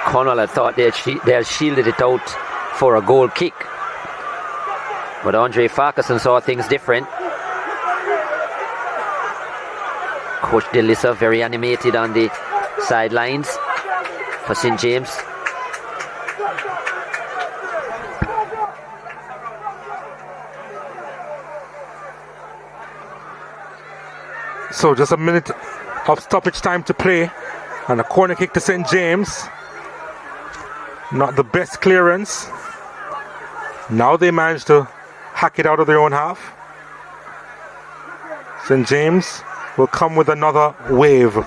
Cornwall had thought they had shielded it out for a goal kick. But Andre Farquharson saw things different. Coach DeLissa very animated on the sidelines for St. James. So just a minute of stoppage time to play, and a corner kick to St. James. Not the best clearance. Now they managed to hack it out of their own half. St. James will come with another wave.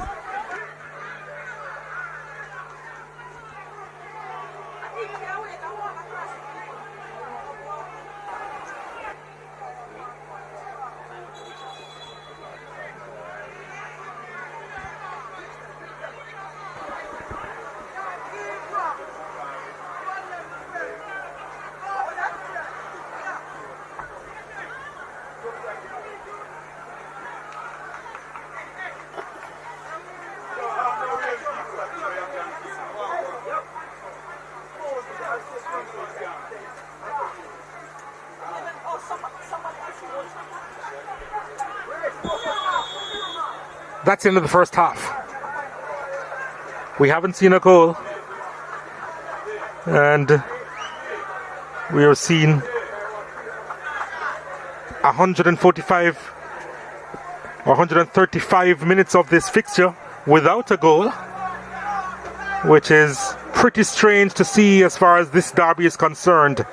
That's the end of the first half. We haven't seen a goal, and we are seeing 145 or 135 minutes of this fixture without a goal, which is pretty strange to see as far as this derby is concerned.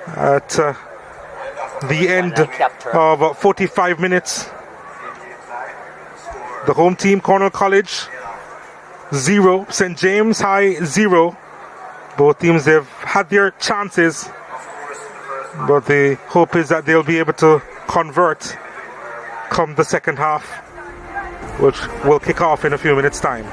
At the end of 45 minutes, the home team, Cornwall College, 0. St. James High, 0. Both teams, they've had their chances, but the hope is that they'll be able to convert come the second half, which will kick off in a few minutes' time.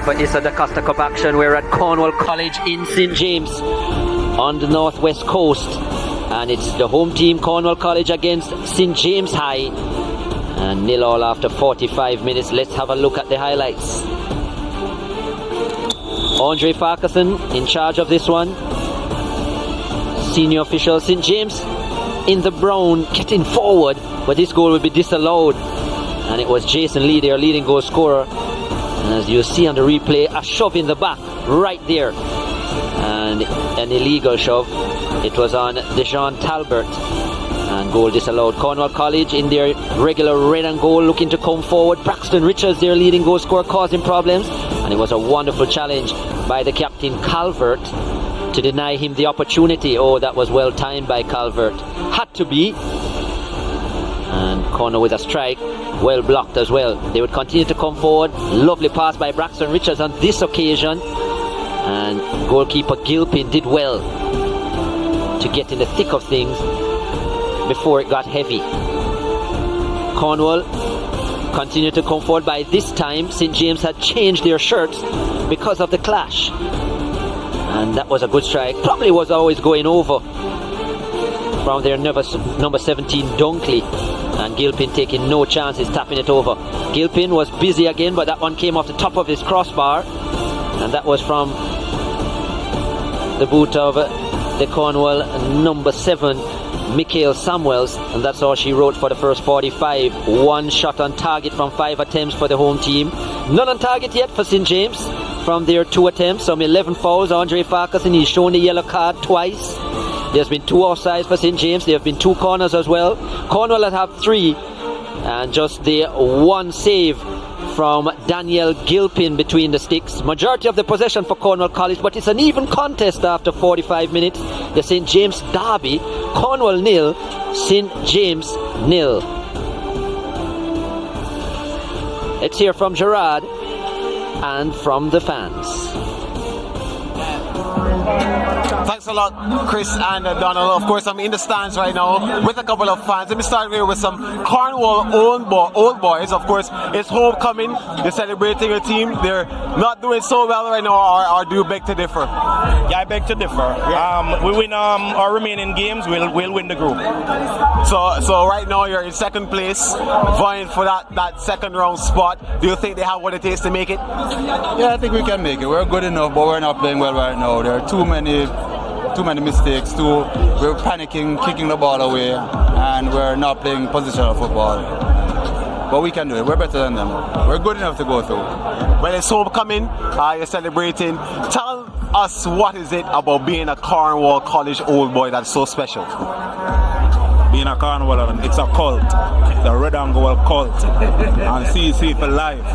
For ISSA DaCosta Cup action, we're at Cornwall College in St. James on the northwest coast, and it's the home team Cornwall College against St. James High, and 0-0 after 45 minutes. Let's have a look at the highlights. Andre Farquharson in charge of this one. Senior official. St. James in the brown, getting forward, but this goal will be disallowed, and it was Jason Lee, their leading goal scorer. And as you see on the replay, a shove in the back right there, and an illegal shove. It was on Dejan Talbert, and goal disallowed. Cornwall College in their regular red and gold, looking to come forward. Braxton Richards, their leading goal scorer, causing problems, and it was a wonderful challenge by the captain Calvert to deny him the opportunity. Oh, that was well timed by Calvert. Had to be. And Cornwall with a strike, well blocked as well. They would continue to come forward. Lovely pass by Braxton Richards on this occasion, and goalkeeper Gilpin did well to get in the thick of things before it got heavy. Cornwall continued to come forward. By this time, St. James had changed their shirts because of the clash, and that was a good strike. Probably was always going over from their number 17 Dunkley, and Gilpin taking no chances, tapping it over. Gilpin was busy again, but that one came off the top of his crossbar, and that was from the boot of the Cornwall number 7 Michael Samuels, and that's all she wrote for the first 45. One shot on target from 5 attempts for the home team. None on target yet for St. James from their 2 attempts. Some 11 fouls. Andre Farquharson, he's shown the yellow card twice. There's been 2 offsides for St. James. There have been 2 corners as well. Cornwall have 3, and just the 1 save from Daniel Gilpin between the sticks. Majority of the possession for Cornwall College, but it's an even contest after 45 minutes. The St. James derby. Cornwall 0, St. James 0. Let's hear from Gerard and from the fans. Thanks a lot, Chris and Donald. Of course, I'm in the stands right now with a couple of fans. Let me start here with some Cornwall old boys. Of course, it's homecoming. They're celebrating a team. They're not doing so well right now, or do you beg to differ? Yeah, I beg to differ. Yeah. We win our remaining games, we'll win the group. So right now you're in second place, vying for that second round spot. Do you think they have what it takes to make it? Yeah, I think we can make it. We're good enough, but we're not playing well right now. There are too many mistakes. We're panicking, kicking the ball away, and we're not playing positional football. But we can do it. We're better than them. We're good enough to go through. Well, it's homecoming. You're celebrating. Tell us, what is it about being a Cornwall College old boy that's so special? Being a Cornwall, it's a cult. It's a red and gold cult. And CC for life.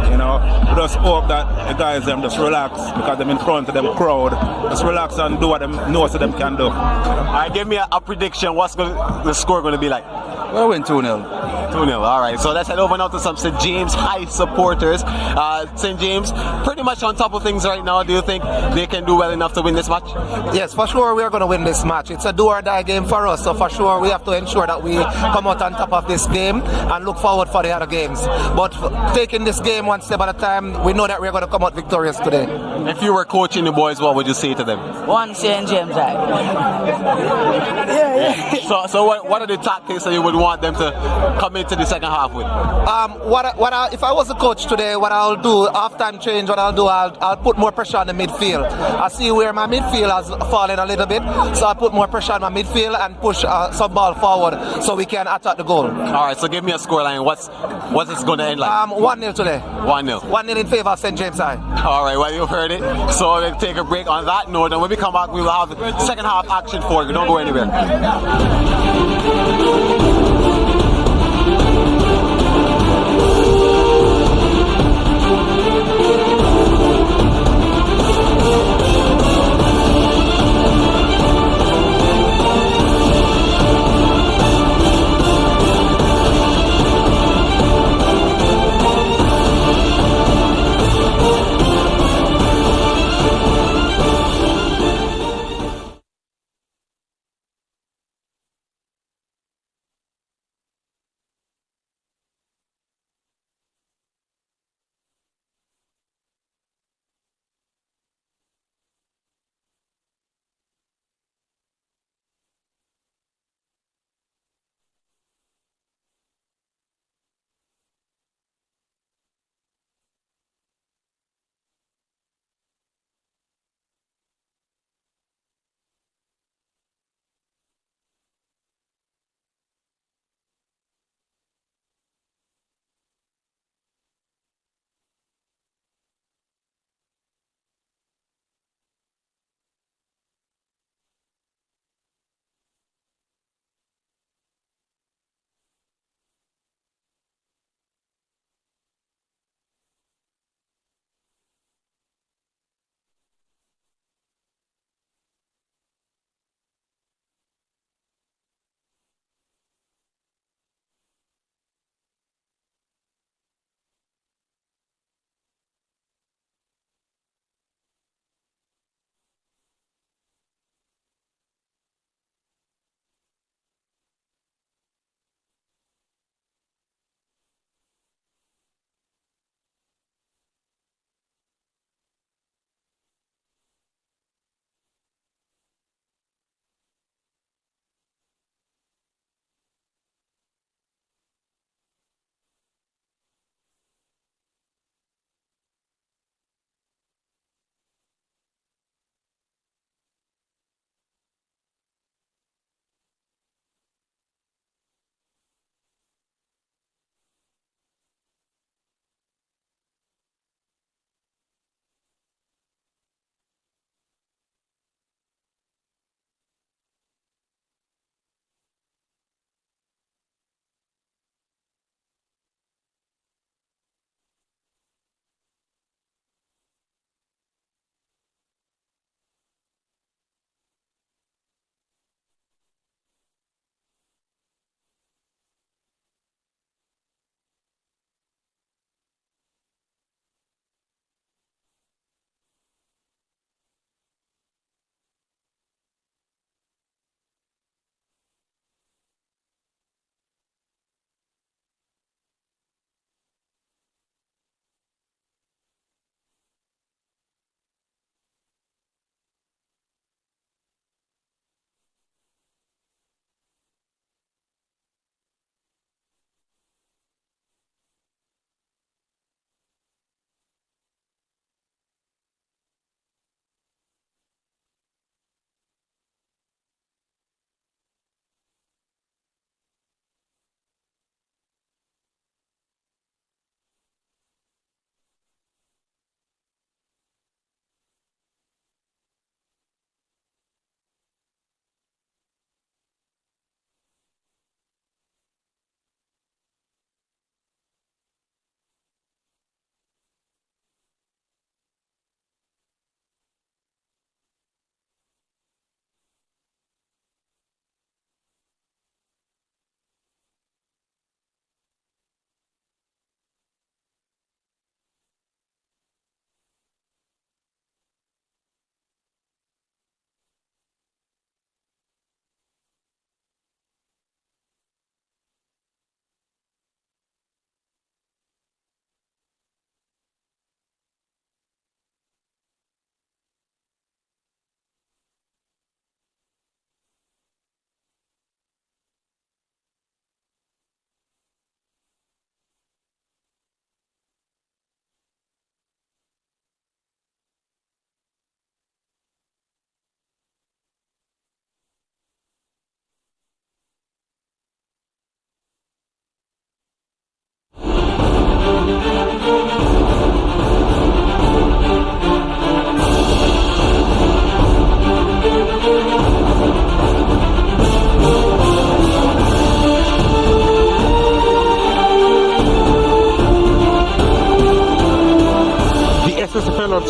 You know, we just hope that the guys them just relax, because they're in front of them crowd. Just relax and do what them know so them can do. Alright, give me a prediction. What's the score going to be like? We'll win 2-0. 2-0, alright. So let's head over now to some St. James High supporters. St. James, pretty much on top of things right now. Do you think they can do well enough to win this match? Yes, for sure we are going to win this match. It's a do or die game for us, so for sure we have to ensure that we come out on top of this game and look forward for the other games. But taking this game one step at a time, we know that we're going to come out victorious today. If you were coaching the boys, what would you say to them? One St. James High. So what are the tactics that you would want them to come into the second half with? If I was a coach today, what I'll do, half-time change, I'll put more pressure on the midfield. I see where my midfield has fallen a little bit, so I'll put more pressure on my midfield and push some ball forward so we can attack the goal. Alright, so give me a scoreline. What's it going to end like? 1-0 today. 1-0. 1-0 in favor of St. James High. Alright, well, you've heard it. So we'll take a break on that note, and when we come back, we will have the second half action for you. Don't go anywhere.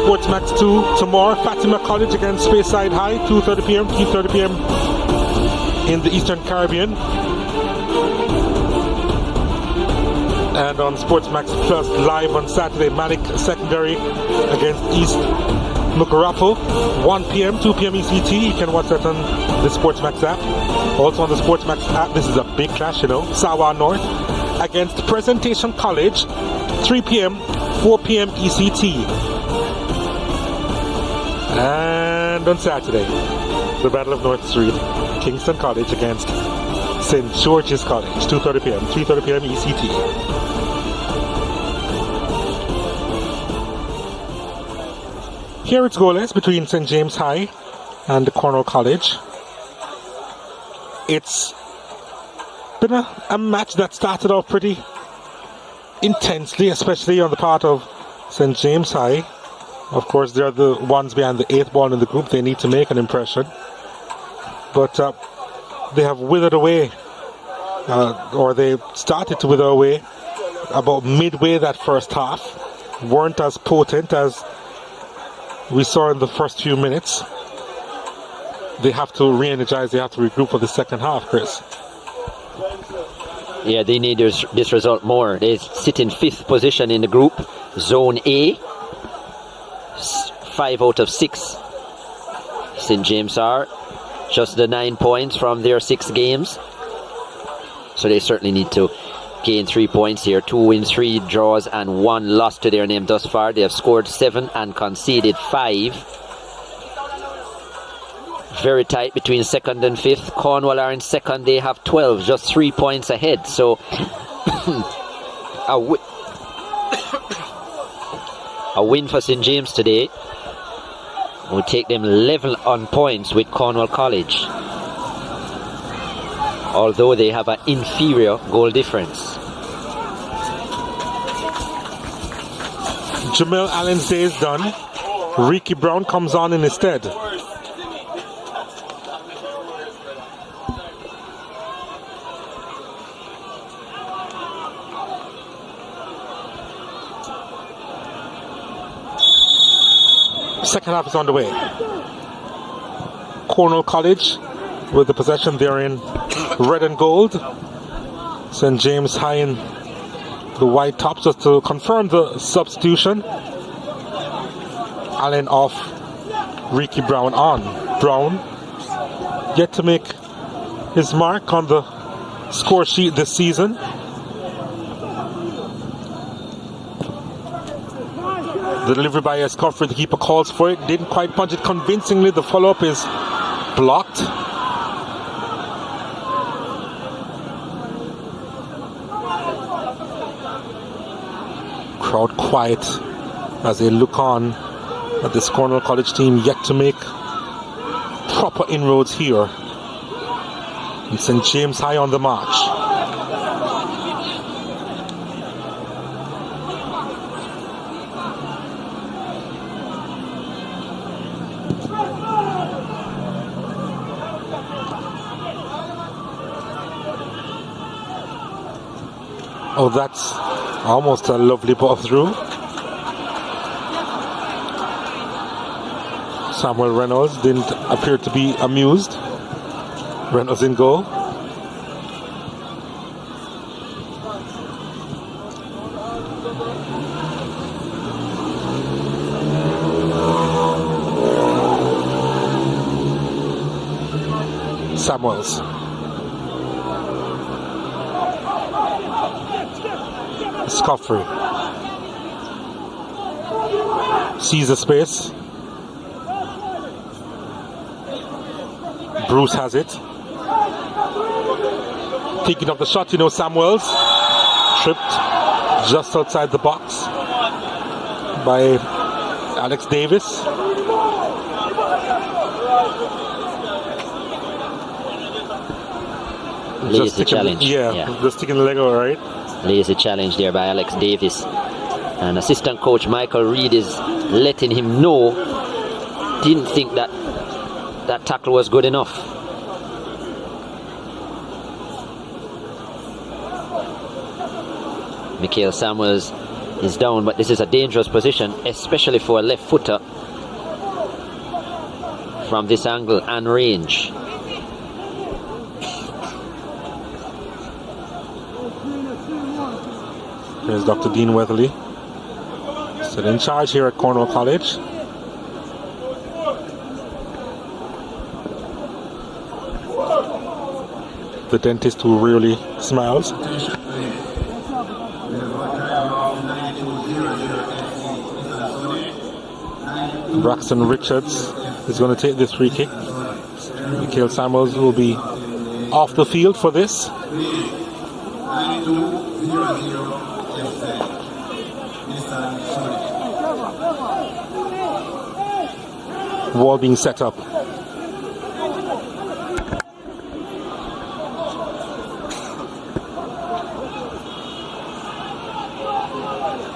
SportsMax 2 tomorrow. Fatima College against Speyside High, 2:30 p.m., 3:30 p.m. in the Eastern Caribbean. And on SportsMax Plus live on Saturday, Malik Secondary against East Mukarapo, 1 p.m., 2 p.m. ECT. You can watch that on the SportsMax app. Also on the SportsMax app, this is a big clash, you know. Sawa North against Presentation College, 3 p.m., 4 p.m. ECT. And on Saturday, the Battle of North Street, Kingston College against St. George's College, 2:30 p.m., 3:30 p.m. ECT. Here it's goalless between St. James High and the Cornwall College. It's been a match that started off pretty intensely, especially on the part of St. James High. Of course, they're the ones behind the 8th ball in the group. They need to make an impression. But they have withered away, or they started to wither away about midway that first half. Weren't as potent as we saw in the first few minutes. They have to re-energize, they have to regroup for the second half, Chris. Yeah, they need this result more. They sit in 5th position in the group, Zone A, 5 out of 6. St. James are just the 9 points from their 6 games. So they certainly need to gain 3 points here. 2 wins, 3 draws, and 1 loss to their name thus far. They have scored 7 and conceded 5. Very tight between 2nd and 5th. Cornwall are in 2nd. They have 12, just 3 points ahead. So a win for St. James today will take them level on points with Cornwall College, although they have an inferior goal difference. Jamel Allen's day is done. Ricky Brown comes on in his stead. Second half is on the way. Cornwall College with the possession. They're in red and gold. St. James High in the white tops. Just to confirm the substitution. Allen off, Ricky Brown on. Brown yet to make his mark on the score sheet this season. The delivery by Escoffrey, the keeper calls for it. Didn't quite punch it convincingly. The follow-up is blocked. Crowd quiet as they look on at this Cornwall College team, yet to make proper inroads here. And St. James High on the march. Oh, that's almost a lovely ball through. Samuel Reynolds didn't appear to be amused. Reynolds in goal. Samuels. Scoffrey sees the space. Bruce has it. Taking up the shot, you know, Samuels. Tripped just outside the box by Alex Davis. Lazy challenge. Just sticking the leg out, right? Lazy challenge there by Alex Davis. And assistant coach Michael Reed is letting him know, didn't think that tackle was good enough. Michael Samuels is down, but this is a dangerous position, especially for a left footer from this angle and range. Here's Dr. Dean Weatherly, still in charge here at Cornwall College. The dentist who really smiles. Braxton Richards is going to take this free kick. Mikhail Samuels will be off the field for this. Wall being set up.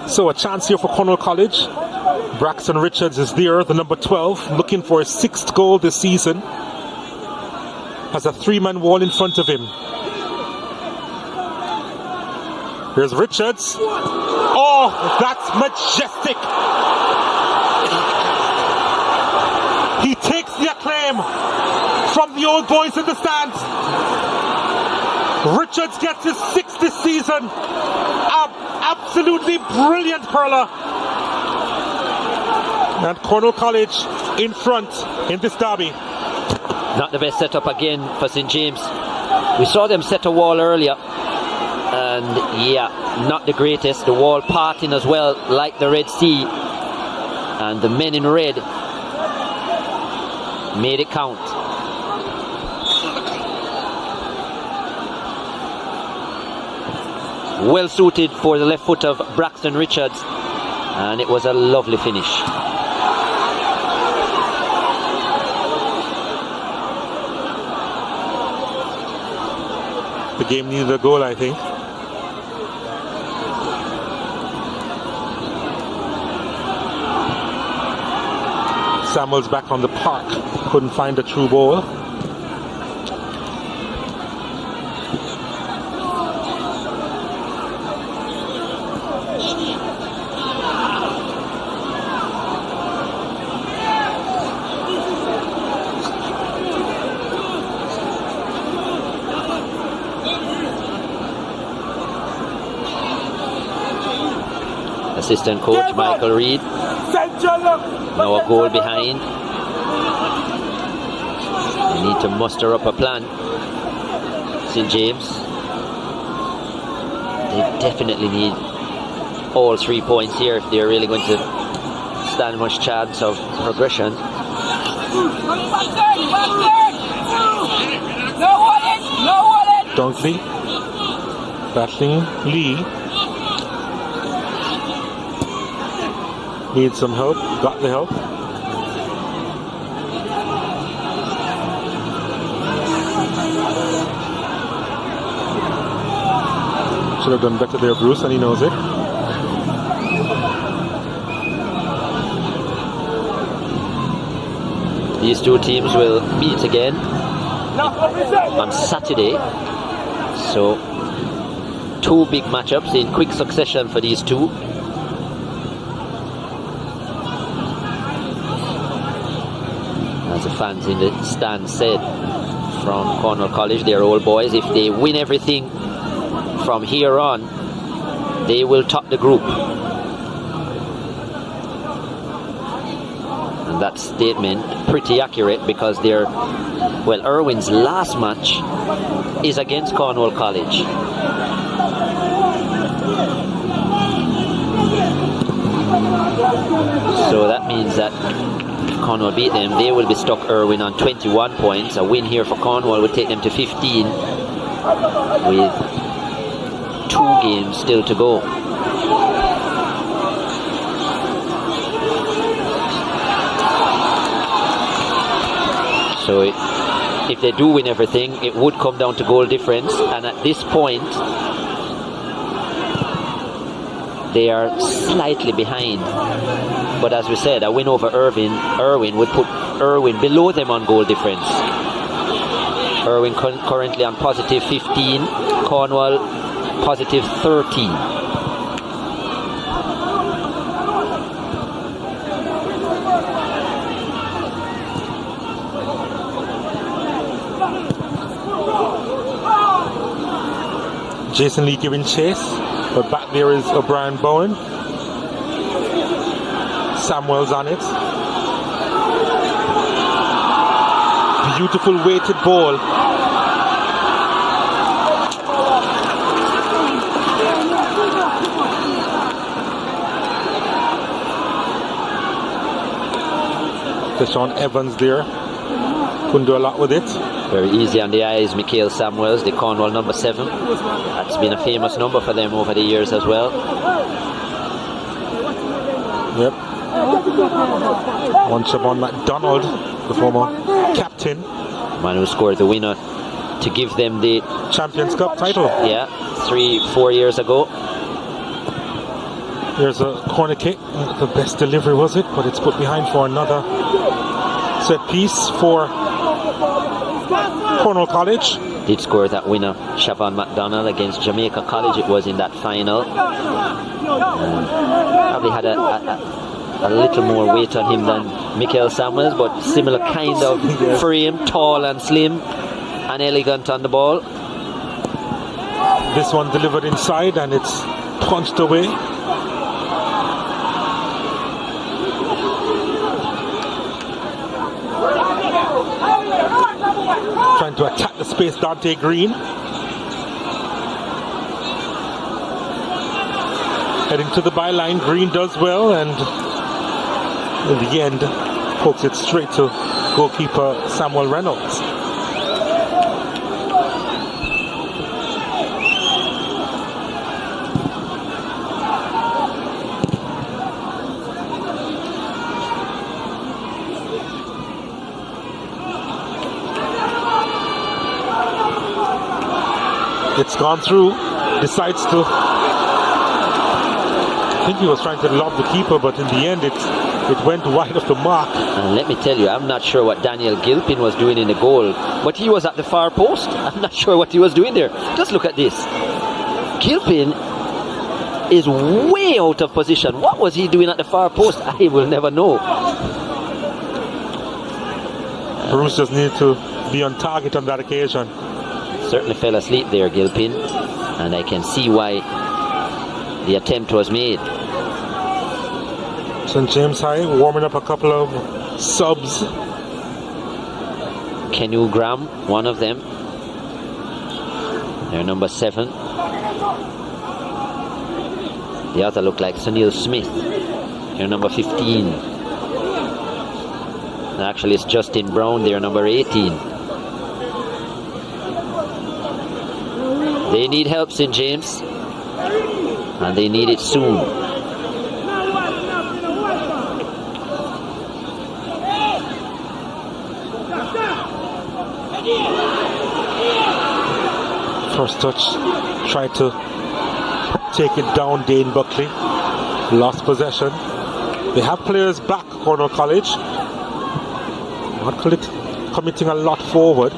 So a chance here for Cornwall College. Braxton Richards is there, the number 12, looking for his 6th goal this season. Has a 3-man wall in front of him. Here's Richards. Oh, that's majestic. He takes the acclaim from the old boys in the stands. Richards gets his 6th this season. Absolutely brilliant curler. And Cornwall College in front in this derby. Not the best setup again for St. James. We saw them set a wall earlier, and yeah, not the greatest. The wall parting as well, like the Red Sea, and the men in red made it count. Well suited for the left foot of Braxton Richards, and it was a lovely finish. The game needed a goal, I think. Samuels back on the park, couldn't find a true ball. Assistant coach Michael Reed, now a goal behind. They need to muster up a plan. St. James, they definitely need all 3 points here if they're really going to stand much chance of progression. Dunkley battling Lee. Needs some help, got the help. Should have done better there, Bruce, and he knows it. These two teams will meet again on Saturday. So, 2 big matchups in quick succession for these two. As the fans in the stand said from Cornwall College, they're old boys. If they win everything from here on, they will top the group. And that statement pretty accurate because they're, well, Irwin's last match is against Cornwall College. So that means that Cornwall beat them, they will be stuck Irwin on 21 points. A win here for Cornwall would take them to 15 with 2 games still to go. So if they do win everything, it would come down to goal difference, and at this point they are slightly behind. But as we said, a win over Irwin would put Irwin below them on goal difference. Irwin currently on positive 15, Cornwall positive 13. Jason Lee giving chase, but back there is O'Brien Bowen. Samuels on it. Beautiful weighted ball. Deshaun Evans there. Couldn't do a lot with it. Very easy on the eyes, Michael Samuels, the Cornwall number 7. That's been a famous number for them over the years as well. Yep. One Siobhan McDonald, the former captain. Man who scored the winner to give them the Champions Cup title. Yeah, 3-4 years ago. There's a corner kick. Not the best delivery, was it? But it's put behind for another set piece for Cornwall College. Did score that winner, Siobhan McDonald, against Jamaica College. It was in that final. Probably had a little more weight on him than Michael Samuels, but similar kind of frame, tall and slim and elegant on the ball. This one delivered inside and it's punched away. Trying to attack the space, Dante Green. Heading to the byline, Green does well and in the end pokes it straight to goalkeeper Samuel Reynolds. It's gone through, decides to, I think he was trying to lob the keeper, but in the end it went wide of the mark. And let me tell you, I'm not sure what Daniel Gilpin was doing in the goal, but he was at the far post. I'm not sure what he was doing there. Just look at this. Gilpin is way out of position. What was he doing at the far post? I will never know. Bruce just needed to be on target on that occasion. Certainly fell asleep there, Gilpin, and I can see why the attempt was made. St. James High warming up a couple of subs. Kenu Graham, one of them. They're number 7. The other looked like Sunil Smith. They're number 15. Actually, it's Justin Brown. They're number 18. They need help, St. James, and they need it soon. First touch, tried to take it down, Dane Buckley. Lost possession. They have players back, Cornwall College. Not committing a lot forward.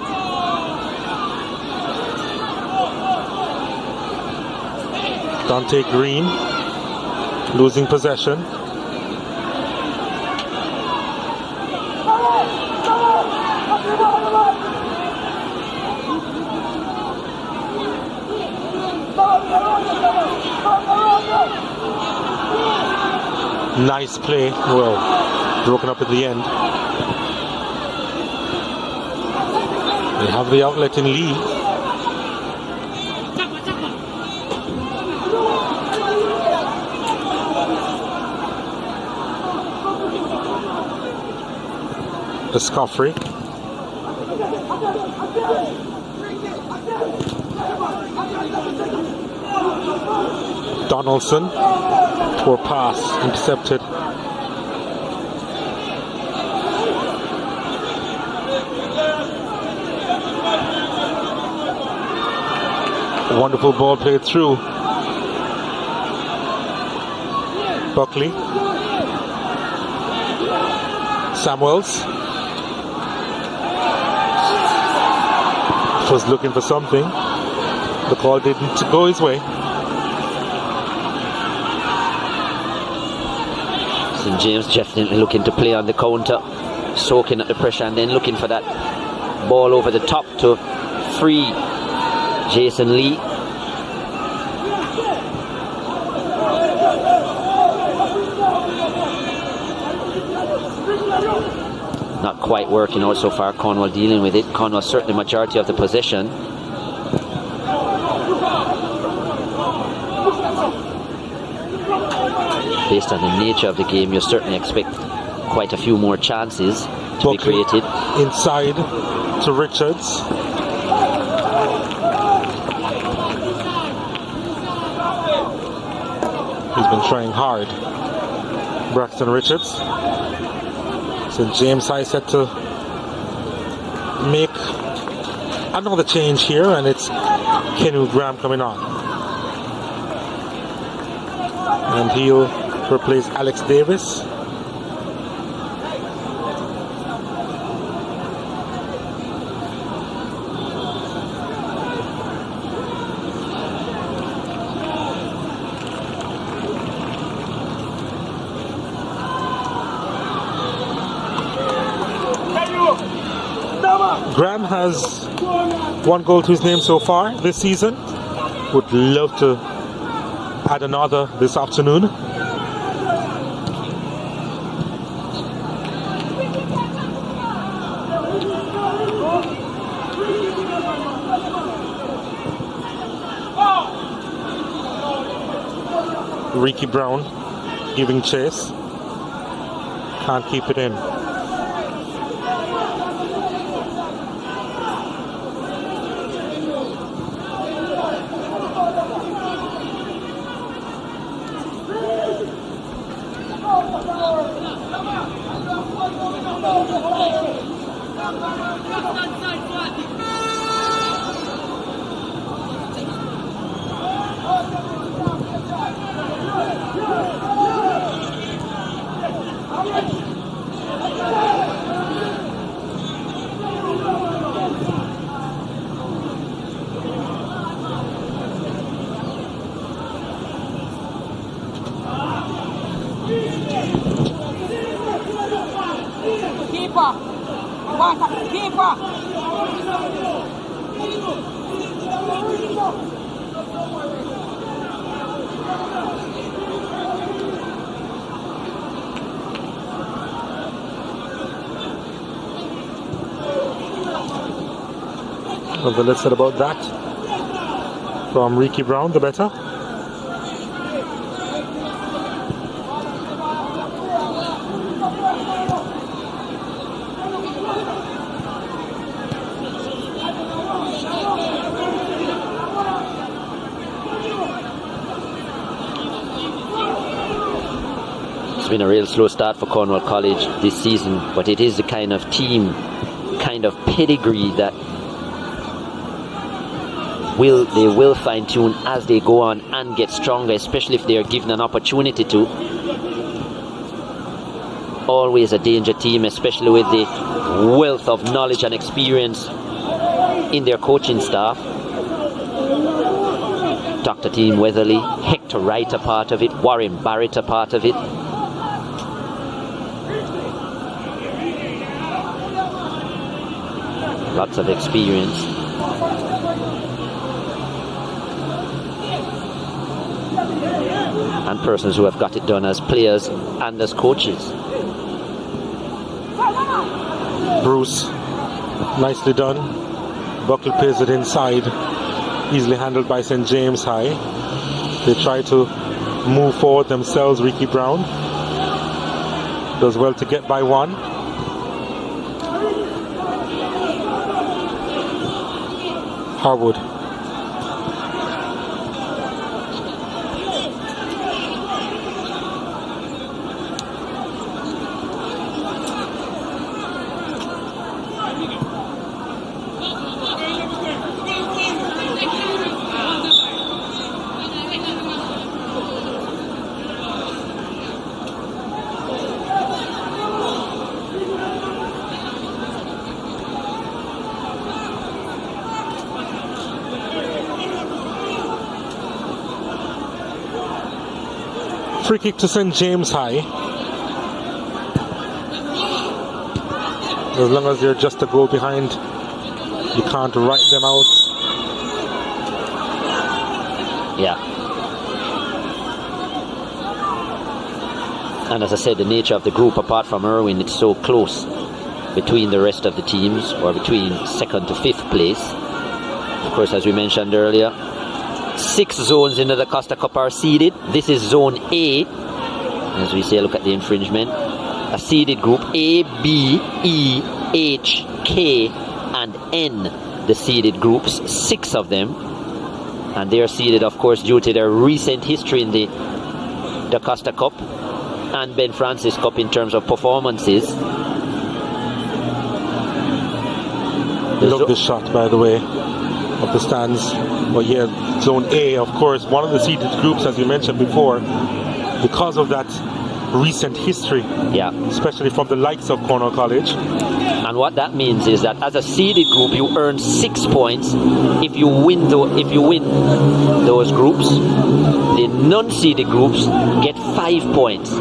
Dante Green losing possession. Nice play. Well, broken up at the end. They have the outlet in Lee. Escoffrey. Donaldson. Poor pass, intercepted. Wonderful ball played through. Buckley. Samuels. Was looking for something. The call didn't go his way. St. James definitely looking to play on the counter, soaking at the pressure and then looking for that ball over the top to free Jason Lee. not quite working out so far. Cornwall dealing with it. Cornwall certainly majority of the possession. Based on the nature of the game, you certainly expect quite a few more chances to be created. Inside to Richards. He's been trying hard. Braxton Richards. St. James High set to make another change here, and it's Kenu Graham coming on. And he'll replace Alex Davis. Graham has 1 goal to his name so far this season. Would love to add another this afternoon. Ricky Brown giving chase. Can't keep it in. The less said about that from Ricky Brown, the better. It's been a real slow start for Cornwall College this season, but it is the kind of team, kind of pedigree that they will fine-tune as they go on and get stronger, especially if they are given an opportunity to. Always a danger team, especially with the wealth of knowledge and experience in their coaching staff. Dr. Dean Weatherly, Hector Wright a part of it, Warren Barrett a part of it. Lots of experience. And persons who have got it done as players and as coaches. Bruce, nicely done. Buckle plays it inside. Easily handled by St. James High. They try to move forward themselves. Ricky Brown does well to get by one. Harwood. Free kick to St. James High. As long as you're just a goal behind, you can't write them out. Yeah. And as I said, the nature of the group, apart from Irwin, it's so close. between the rest of the teams, or between 2nd to 5th place. Of course, as we mentioned earlier, 6 zones in the DaCosta Cup are seeded. This is Zone A. As we say, look at the infringement. A seeded group, A, B, E, H, K, and N. The seeded groups, 6 of them. And they are seeded, of course, due to their recent history in the DaCosta Cup and Ben Francis Cup in terms of performances. Love this shot, by the way, of the stands. But yeah, Zone A, of course, one of the seeded groups, as you mentioned before, because of that recent history, especially from the likes of Cornwall College. And what that means is that as a seeded group, you earn 6 points if you win those groups. The non-seeded groups get 5 points,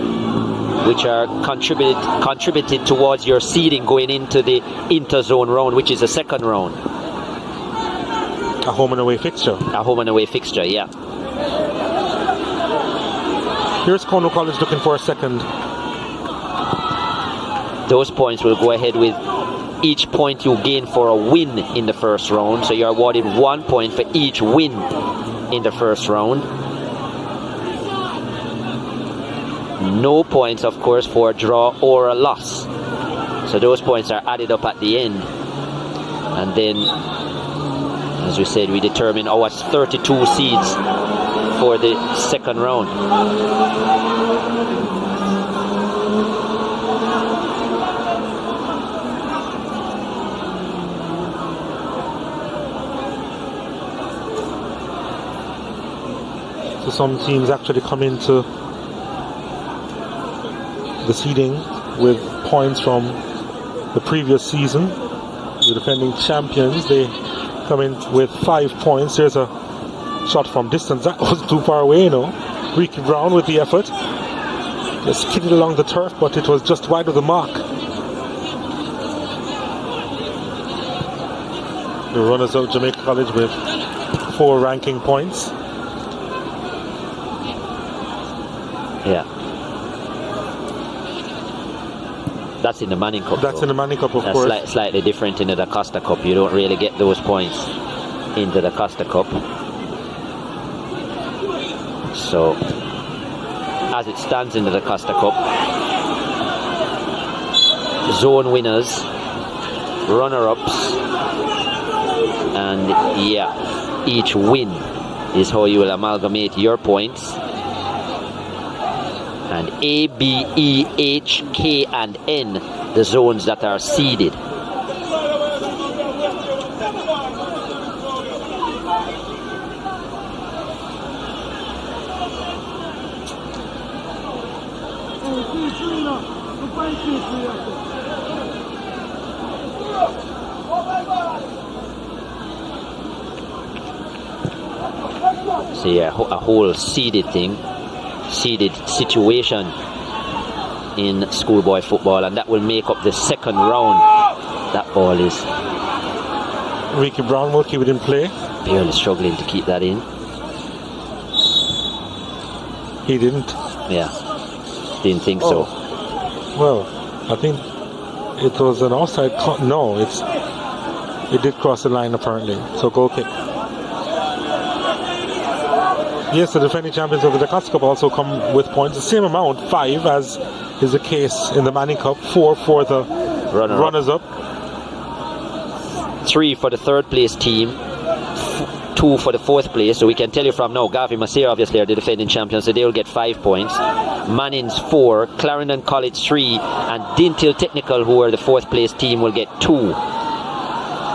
which are contributed towards your seeding going into the interzone round, which is the 2nd round. A home and away fixture. A home and away fixture, yeah. Here's Cornwall College looking for a 2nd. Those points will go ahead with each point you gain for a win in the 1st round. So you're awarded 1 point for each win in the 1st round. No points, of course, for a draw or a loss. So those points are added up at the end. And then, as we said, we determine our 32 seeds for the 2nd round. So some teams actually come into the seeding with points from the previous season. The defending champions, they come in with 5 points. There's a shot from distance. That was too far away, you know. Ricky Brown with the effort. Just kicked it along the turf, but it was just wide of the mark. The runners up Jamaica College with 4 ranking points. Yeah. That's in the Manning Cup. That's in the Manning Cup, of course. That's slightly different in the DaCosta Cup. You don't really get those points in the DaCosta Cup. So, as it stands in the DaCosta Cup, zone winners, runner-ups, and yeah, each win is how you will amalgamate your points. And A, B, E, H, K, and N, the zones that are seeded. So yeah, a whole seeded thing. Seeded situation in schoolboy football, and that will make up the 2nd round. That ball is Ricky Brown will keep it in play. barely struggling to keep that in. He didn't. Yeah, didn't think so. Well, I think it was an offside. No, it did cross the line apparently. So goal kick. Yes, the defending champions of the DaCosta Cup also come with points. The same amount, 5, as is the case in the Manning Cup. 4 for the runners-up. 3 for the 3rd place team. 2 for the 4th place. So we can tell you from now, Garvey Massey obviously are the defending champions, so they will get 5 points. Manning's 4, Clarendon College 3, and Dintil Technical, who are the 4th place team, will get 2.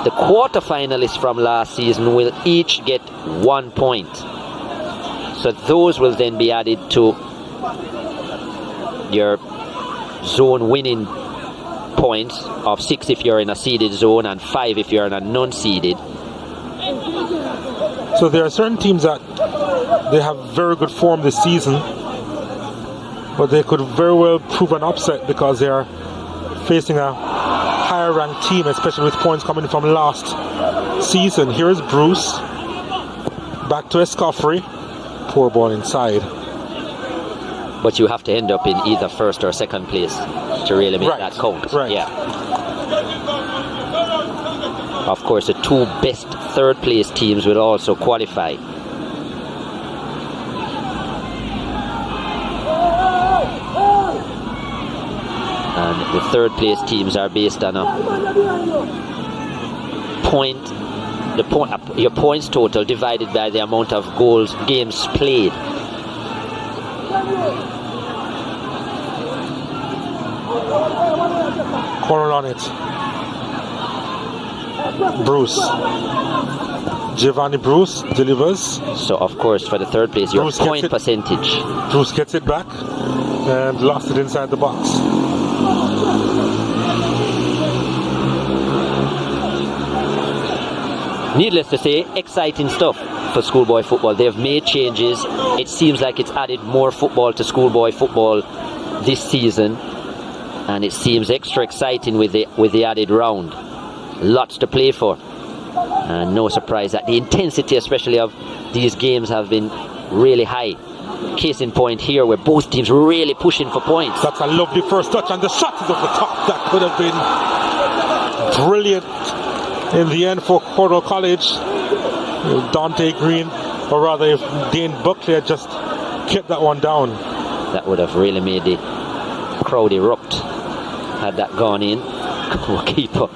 The quarterfinalists from last season will each get 1 point. So those will then be added to your zone winning points of 6 if you're in a seeded zone and 5 if you're in a non-seeded. So there are certain teams that they have very good form this season, but they could very well prove an upset because they are facing a higher ranked team, especially with points coming from last season. Here's Bruce, back to Escoffrey. Poor ball inside. But you have to end up in either 1st or 2nd place to really make that count. Right. Yeah. Of course, the 2 best third place teams will also qualify. And the third place teams are based on your points total divided by the amount of games played. Cornwall on it. Bruce. Giovanni Bruce delivers. So of course for the third place, your Bruce point percentage. Bruce gets it back and lost it inside the box. Needless to say, exciting stuff for Schoolboy football. They've made changes. It seems like it's added more football to Schoolboy football this season, and it seems extra exciting with the added round. Lots to play for, and no surprise that the intensity, especially of these games, have been really high. Case in point here, where both teams really pushing for points. That's a lovely first touch, and the shot is off the top. That could have been brilliant in the end for Cornwall College. Dante Green, or rather if Dane Buckley had just kept that one down, that would have really made the crowd erupt had that gone in. Goalkeeper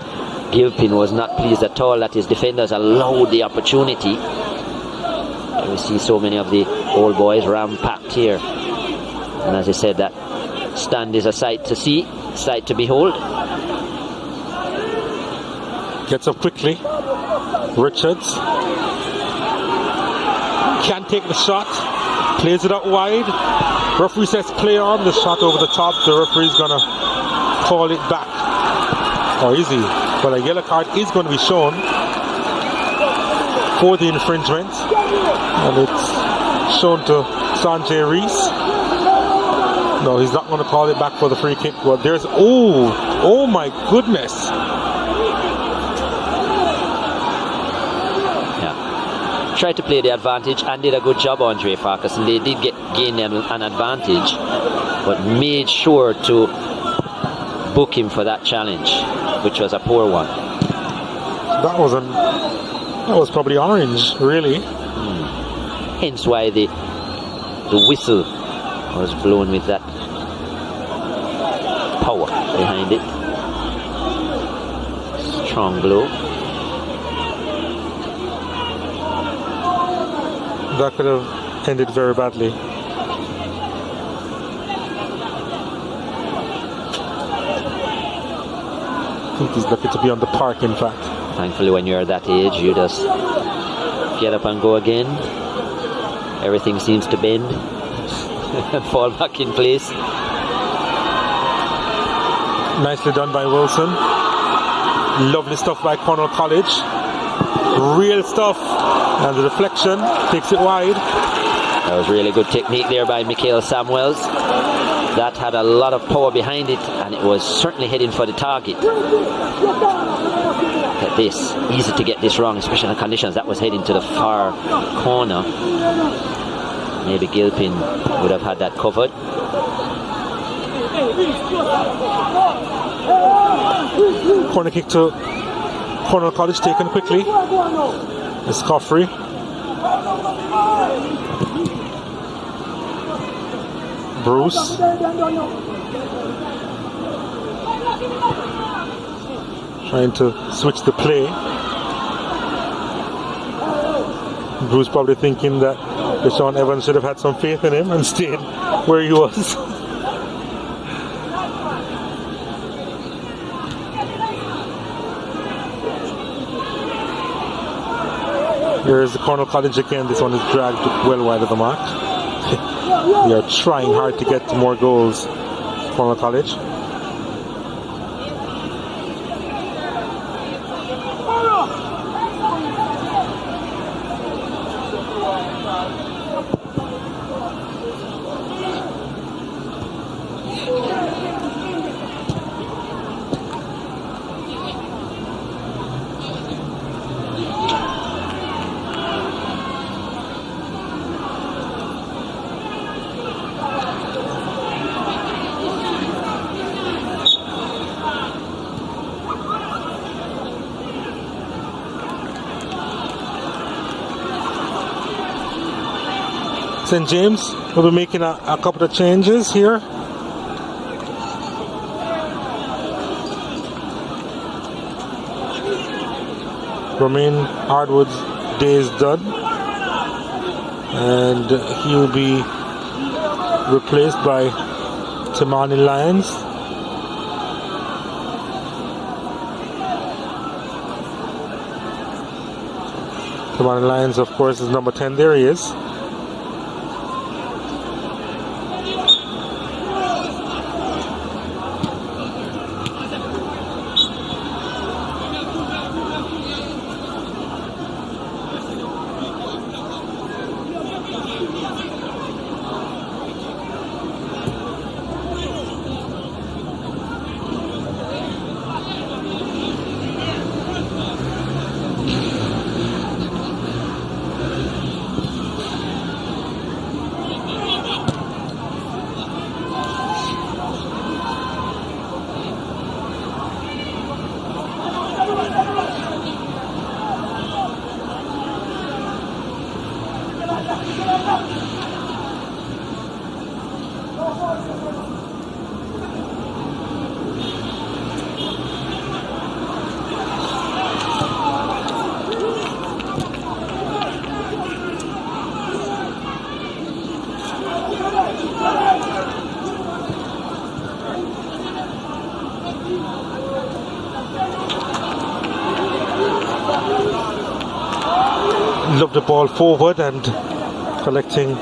Gilpin was not pleased at all that his defenders allowed the opportunity. We see so many of the old boys ram-packed here, and as I said, that stand is a sight to see, sight to behold. gets up quickly. Richards can't take the shot, plays it out wide. Referee says play on. The shot over the top, the referee's gonna call it back. Or is he? But a yellow card is going to be shown for the infringement, and it's shown to Sanjay Reese. No, he's not going to call it back for the free kick. Well, there's oh my goodness. Yeah, tried to play the advantage and did a good job, Andre Farkas, and they did gain an advantage, but made sure to book him for that challenge, which was a poor one. That was probably orange, really. Hence why the whistle was blown with that power behind it. Strong blow. That could have ended very badly. I think he's lucky to be on the park, in fact. Thankfully, when you're that age, you just get up and go again. Everything seems to bend and fall back in place. Nicely done by Wilson. Lovely stuff by Cornwall College. Real stuff. And the deflection takes it wide. That was really good technique there by Mikhail Samuels. That had a lot of power behind it, and it was certainly heading for the target. Look at this. Easy to get this wrong, especially in the conditions. That was heading to the far corner. Maybe Gilpin would have had that covered. Corner kick to Cornwall College, taken quickly. It's Coffrey. Bruce. Trying to switch the play. Bruce probably thinking that Deshaun Evans should have had some faith in him and stayed where he was. Here's the Cornwall College again. This one is dragged well wide of the mark. They are trying hard to get to more goals, Cornwall College. St. James will be making a couple of changes here. Romain Hardwood's day is done, and he will be replaced by Timani Lyons. Timani Lyons, of course, is number 10. There he is. Lob the ball forward and collecting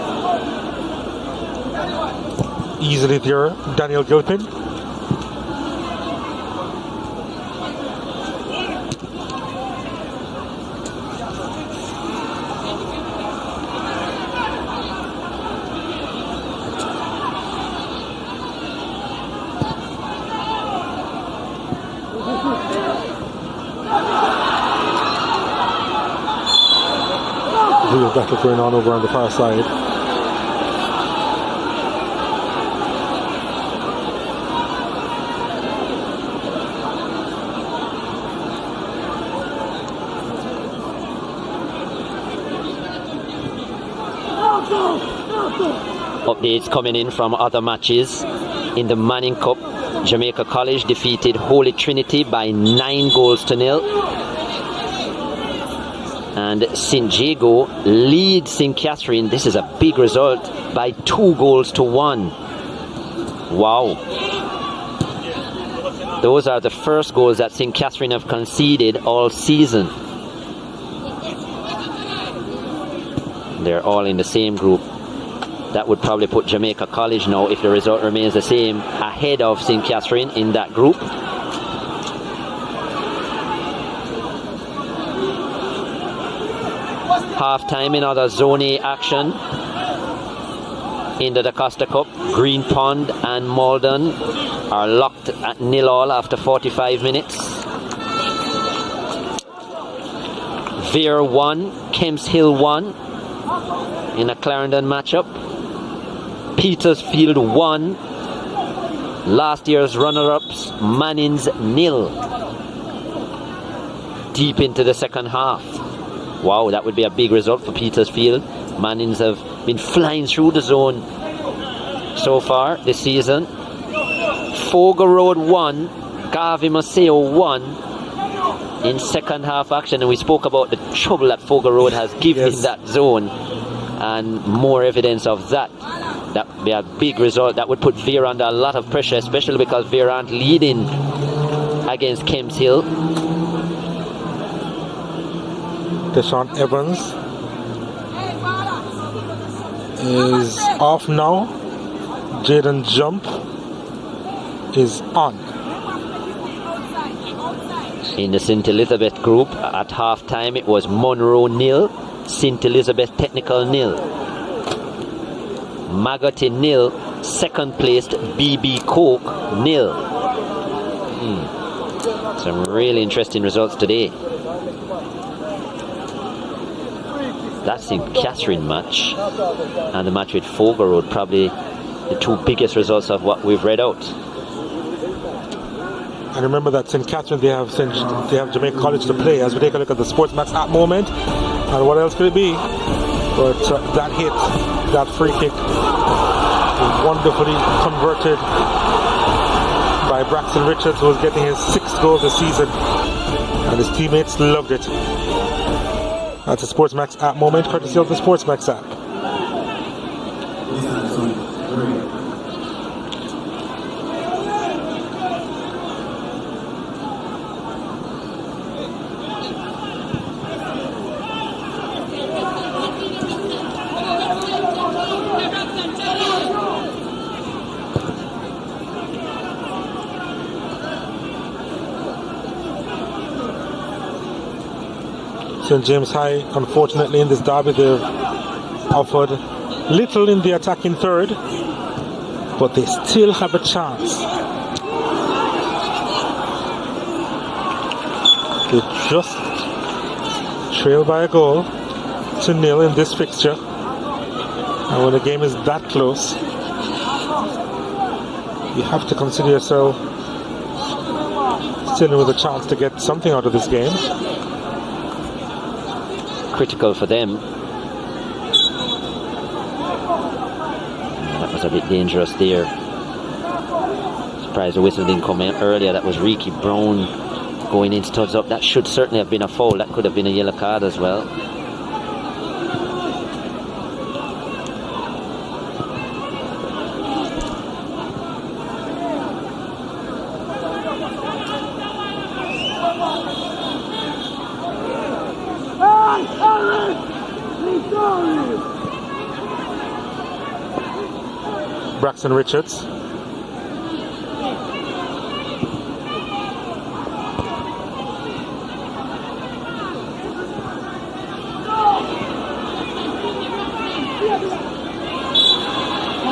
easily there, Daniel Gilpin. Real battle going on over on the far side. Updates coming in from other matches. In the Manning Cup, Jamaica College defeated Holy Trinity by 9-0. And St. Jago leads St. Catherine. This is a big result by 2-1. Wow. Those are the first goals that St. Catherine have conceded all season. They're all in the same group. That would probably put Jamaica College now, if the result remains the same, ahead of St. Catherine in that group. Half-time in other Zone A action in the DaCosta Cup. Green Pond and Malden are locked at 0-0 after 45 minutes. Vere 1, Kemps Hill 1 in a Clarendon matchup. Petersfield 1, last year's runner-ups, Mannings 0. Deep into the second half. Wow, that would be a big result for Petersfield. Mannings have been flying through the zone so far this season. Fogo Road 1, Garvey Maceo 1 in second half action. And we spoke about the trouble that Fogo Road has given in that zone. And more evidence of that. That would be a big result. That would put Vere under a lot of pressure, especially because Vere aren't leading against Kemps Hill. Deshaun Evans is off now. Jaden Jump is on. In the St. Elizabeth group, at half-time it was Monroe 0, St. Elizabeth Technical 0. Magotty 0, second placed BB Coke 0. Some really interesting results today. That St. Catherine match and the match with Fogo Road, probably the two biggest results of what we've read out. And remember that St. Catherine, they have Jamaica College to play. As we take a look at the SportsMax at moment, and what else could it be? But that hit That free kick was wonderfully converted by Braxton Richards, who was getting his 6th goal this season, and his teammates loved it. That's a SportsMax app moment, courtesy of the SportsMax app. St. James High, unfortunately, in this derby, they've offered little in the attacking third, but they still have a chance. They just trail by a goal to nil in this fixture, and when the game is that close, you have to consider yourself still with a chance to get something out of this game. Critical for them. That was a bit dangerous there. Surprised the whistle didn't come in earlier. That was Ricky Brown going in studs up. That should certainly have been a foul. That could have been a yellow card as well. Braxton Richards.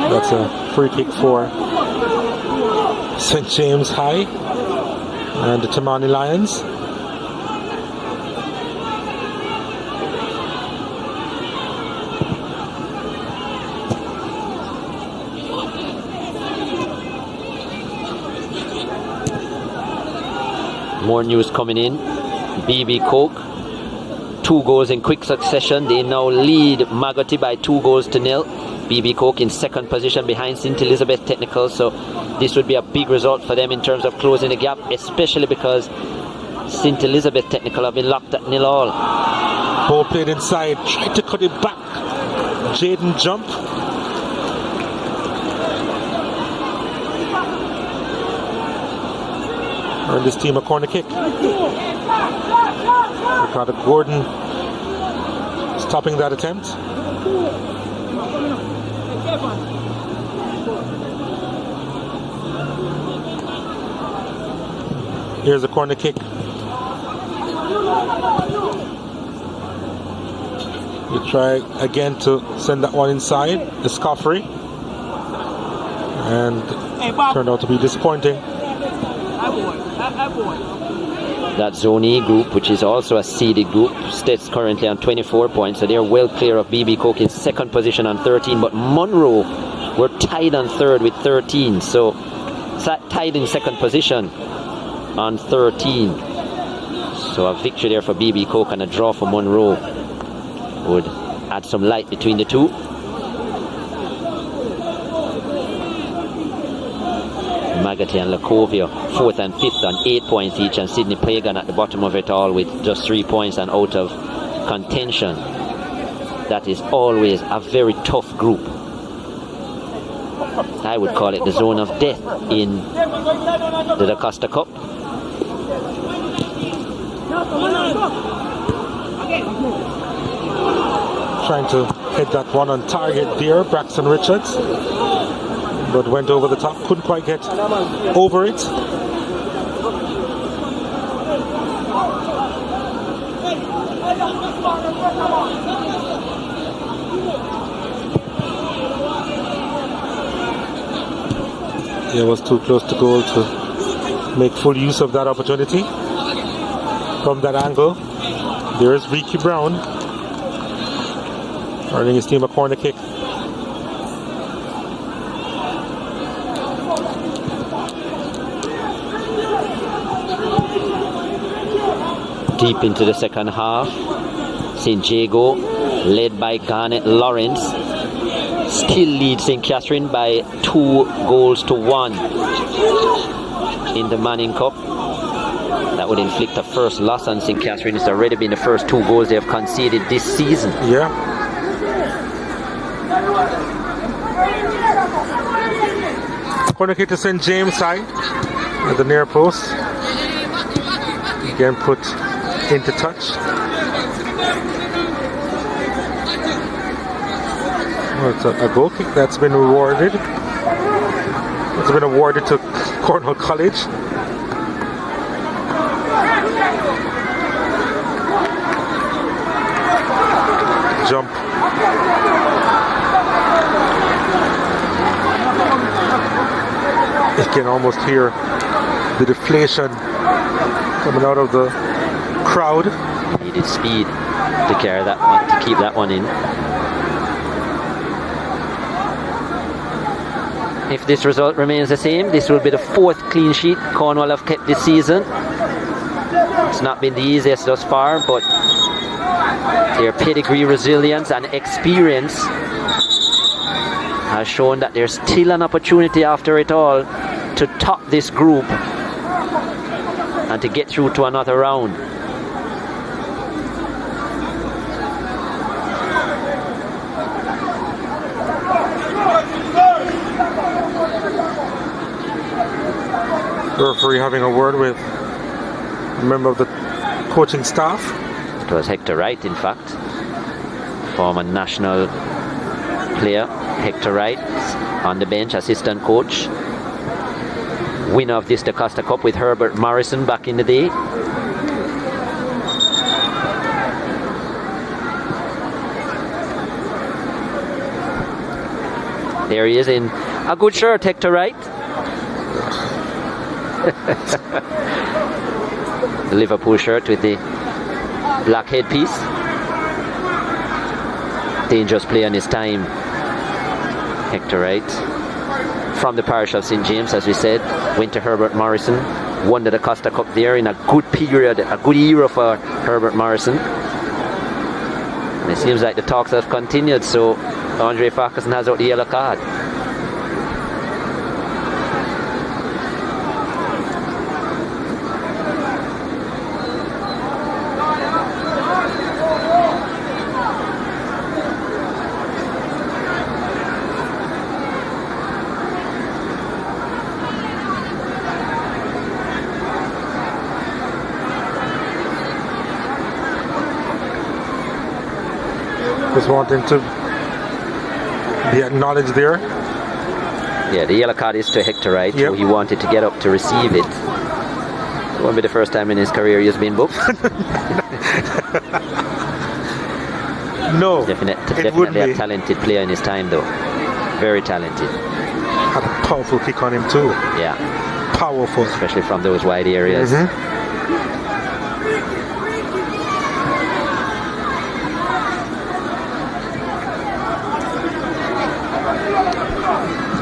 That's a free kick for St. James High and the Tammany Lions. More news coming in. BB Coke, 2 goals in quick succession. They now lead Magotty by 2 goals to nil. BB Coke in 2nd position behind St. Elizabeth Technical, so this would be a big result for them in terms of closing the gap, especially because St. Elizabeth Technical have been locked at 0-0. Ball played inside, tried to cut it back. Jaden jump. Earned this team a corner kick. Ricardo Gordon stopping that attempt. Here's a corner kick. We try again to send that one inside. The Scoffery. And turned out to be disappointing. That Zone E group, which is also a seeded group, stays currently on 24 points, so they're well clear of BB Coke in 2nd position on 13, but Monroe were tied on 3rd with 13, so tied in 2nd position on 13. So a victory there for BB Coke and a draw for Monroe would add some light between the two. Magotty and Lacovia 4th and 5th on 8 points each, and Sydney Pagan at the bottom of it all with just 3 points and out of contention. That is always a very tough group. I would call it the zone of death in the DaCosta Cup. Trying to hit that one on target there, Braxton Richards, but went over the top, couldn't quite get over it. It was too close to goal to make full use of that opportunity. From that angle, there is Ricky Brown earning his team a corner kick. Deep into the second half, St. Jago, led by Garnet Lawrence, still lead St. Catherine by 2-1 in the Manning Cup. That would inflict a first loss on St. Catherine. It's already been the first 2 goals they have conceded this season. Yeah. Corner kick to St. James side at the near post. Again put into touch. Well, it's a goal kick that's been rewarded. It's been awarded to Cornwall College. Jump. You can almost hear the deflation coming out of the crowd. He needed speed to carry that one, to keep that one in. If this result remains the same, this will be the 4th clean sheet Cornwall have kept this season. It's not been the easiest thus far, but their pedigree, resilience and experience has shown that there's still an opportunity after it all to top this group and to get through to another round. The referee having a word with a member of the coaching staff. It was Hector Wright, in fact, former national player. Hector Wright on the bench, assistant coach, winner of this DaCosta Cup with Herbert Morrison back in the day. There he is in a good shirt, Hector Wright. The Liverpool shirt with the black headpiece. Dangerous player in his time, Hector Wright. From the parish of St. James, as we said, went to Herbert Morrison, won the DaCosta Cup there in a good period, a good era for Herbert Morrison. And it seems like the talks have continued, so Andre Farquharson has out the yellow card. Just wanting to be acknowledged there. Yeah, the yellow card is to Hector Wright, yep. So he wanted to get up to receive it. It won't be the first time in his career he's been booked. No, definitely a talented player in his time, though. Very talented. Had a powerful kick on him too. Yeah. Powerful. Especially from those wide areas.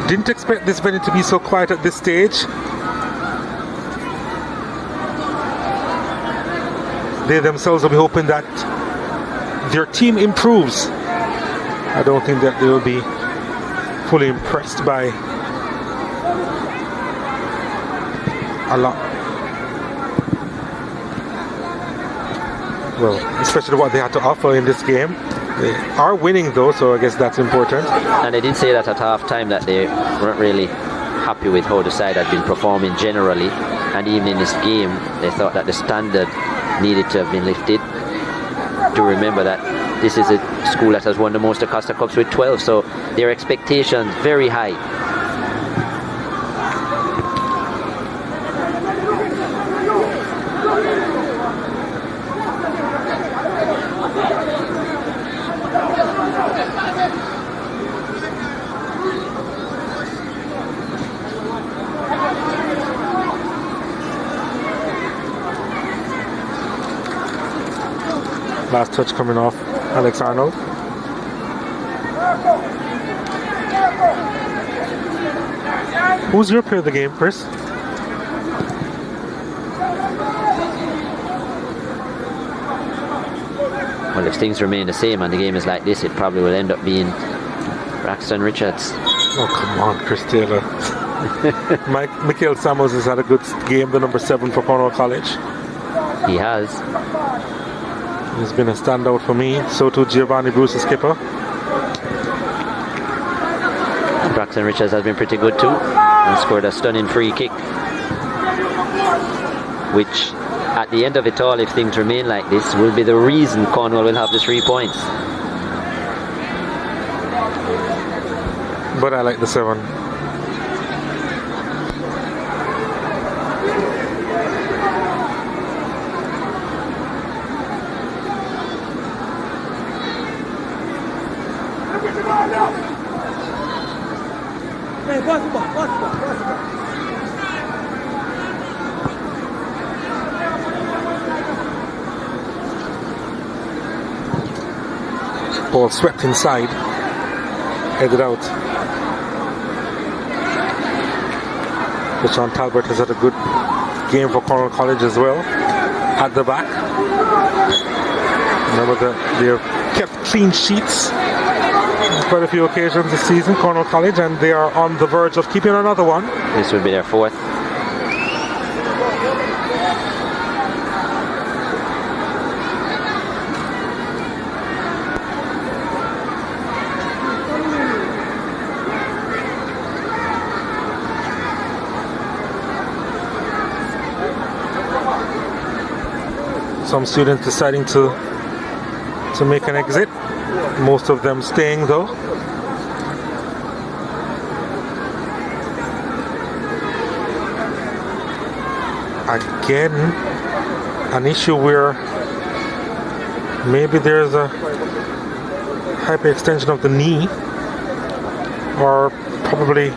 Didn't expect this venue to be so quiet at this stage. They themselves will be hoping that their team improves. I don't think that they will be fully impressed by a lot. Well, especially what they had to offer in this game. They are winning though, so I guess that's important. And they did say that at half time that they weren't really happy with how the side had been performing generally, and even in this game they thought that the standard needed to have been lifted. To remember that this is a school that has won the most DaCosta Cups with 12, so their expectations very high. Last touch coming off Alex Arnold. Who's your player of the game, Chris? Well, if things remain the same and the game is like this, it probably will end up being Braxton Richards. Oh, come on, Chris Taylor. Michael Samuels has had a good game, the number 7 for Cornwall College. He has. He's been a standout for me. So too Giovanni Bruce, the skipper. Braxton Richards has been pretty good too, and scored a stunning free kick, which at the end of it all, if things remain like this, will be the reason Cornwall will have the 3 points. But I like the 7. Ball swept inside, headed out. Sean Talbot has had a good game for Cornwall College as well. At the back, remember they have kept clean sheets on quite a few occasions this season, Cornwall College, and they are on the verge of keeping another one. This would be their 4th. Some students deciding to make an exit. Most of them staying though. Again, an issue where maybe there's a hyperextension of the knee, or probably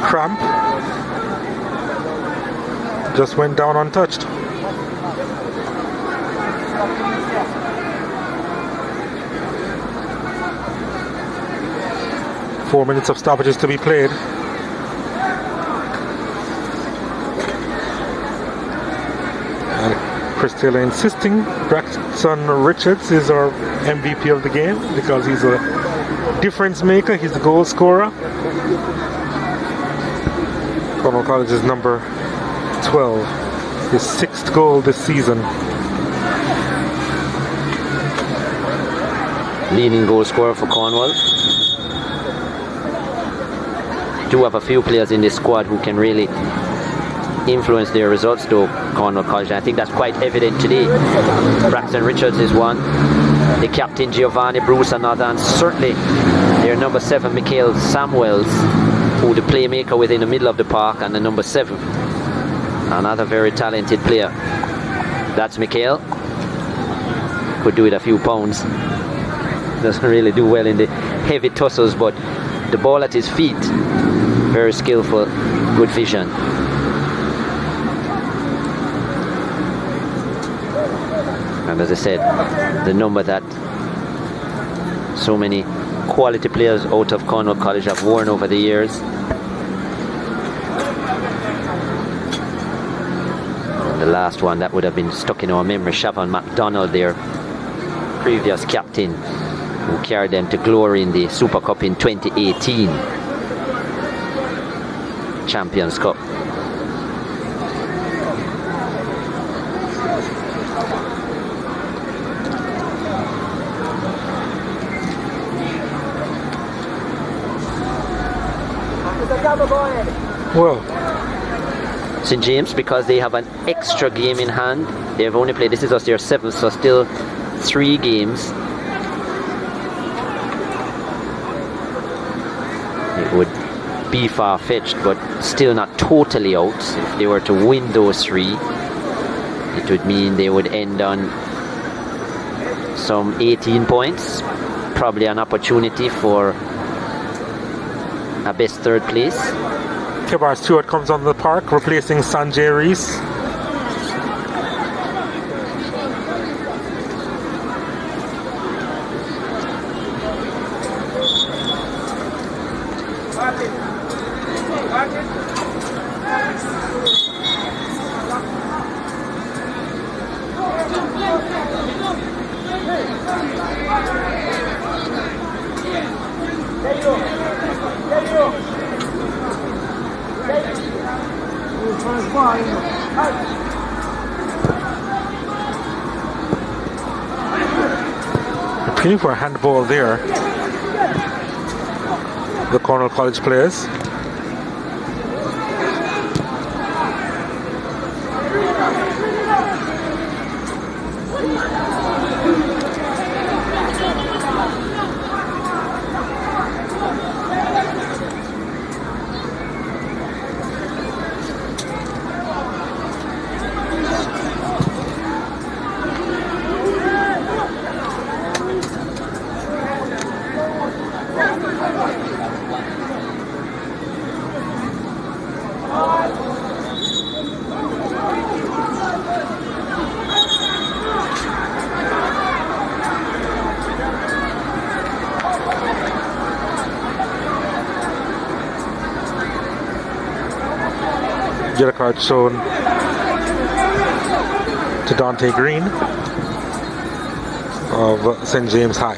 cramp. Just went down untouched. Four minutes of stoppages to be played. And Chris Taylor insisting Braxton Richards is our MVP of the game because he's a difference maker, he's the goal scorer. Cornwall College is number 12, his 6th goal this season. Leading goal scorer for Cornwall. Do have a few players in this squad who can really influence their results though, Cornwall College, and I think that's quite evident today. Braxton Richards is one, the captain Giovanni Bruce another, and certainly their number 7 Michael Samuels, who the playmaker within the middle of the park, and the number 7, another very talented player. That's Michael. Could do it a few pounds. Doesn't really do well in the heavy tussles, but the ball at his feet, very skillful, good vision. And as I said, the number that so many quality players out of Cornwall College have worn over the years. And the last one that would have been stuck in our memory, Siobhan MacDonald, their previous captain, who carried them to glory in the Super Cup in 2018. Champions Cup. Well, St. James, because they have an extra game in hand, they've only played, this is their 7th, so still 3 games. It would be far-fetched, but still not totally out. If they were to win those 3, it would mean they would end on some 18 points, probably an opportunity for a best 3rd place. Kebar Stewart comes on the park, replacing Sanjay Rees. There you go. Appealing for a handball there. The Cornwall College players. Yellow card shown to Dante Green of St. James High.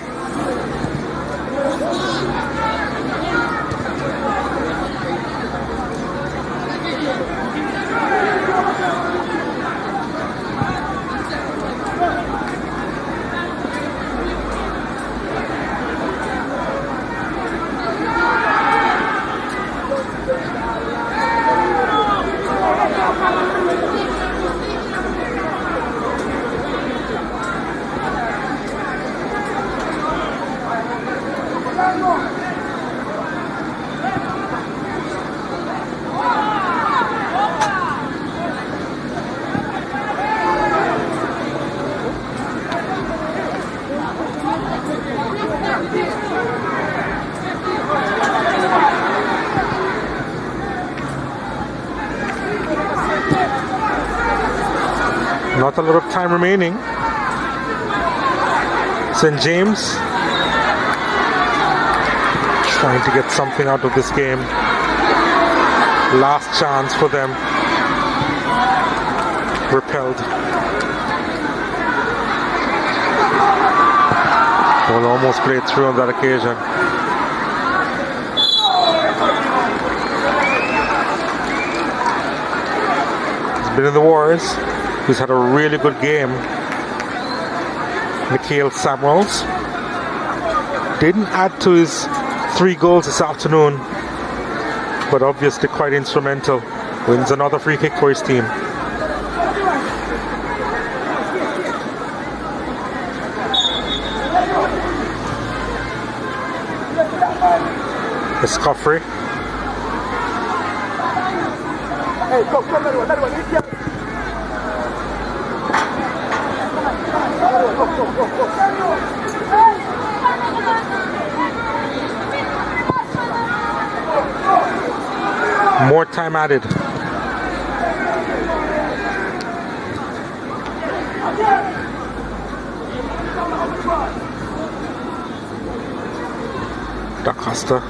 Not a lot of time remaining. St. James trying to get something out of this game. Last chance for them. Repelled. Well, almost played through on that occasion. He's been in the wars. He's had a really good game. Mikhail Samuels didn't add to his 3 goals this afternoon, but obviously quite instrumental. Wins another free kick for his team. Escoffrey. Hey, go, More time added. DaCosta.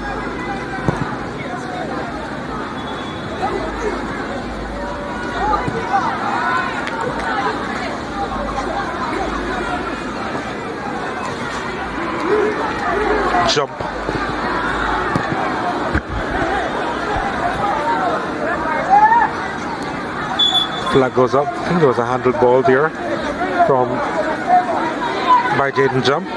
Jump. Flag goes up. I think there was a handled ball there by Jaden Jump.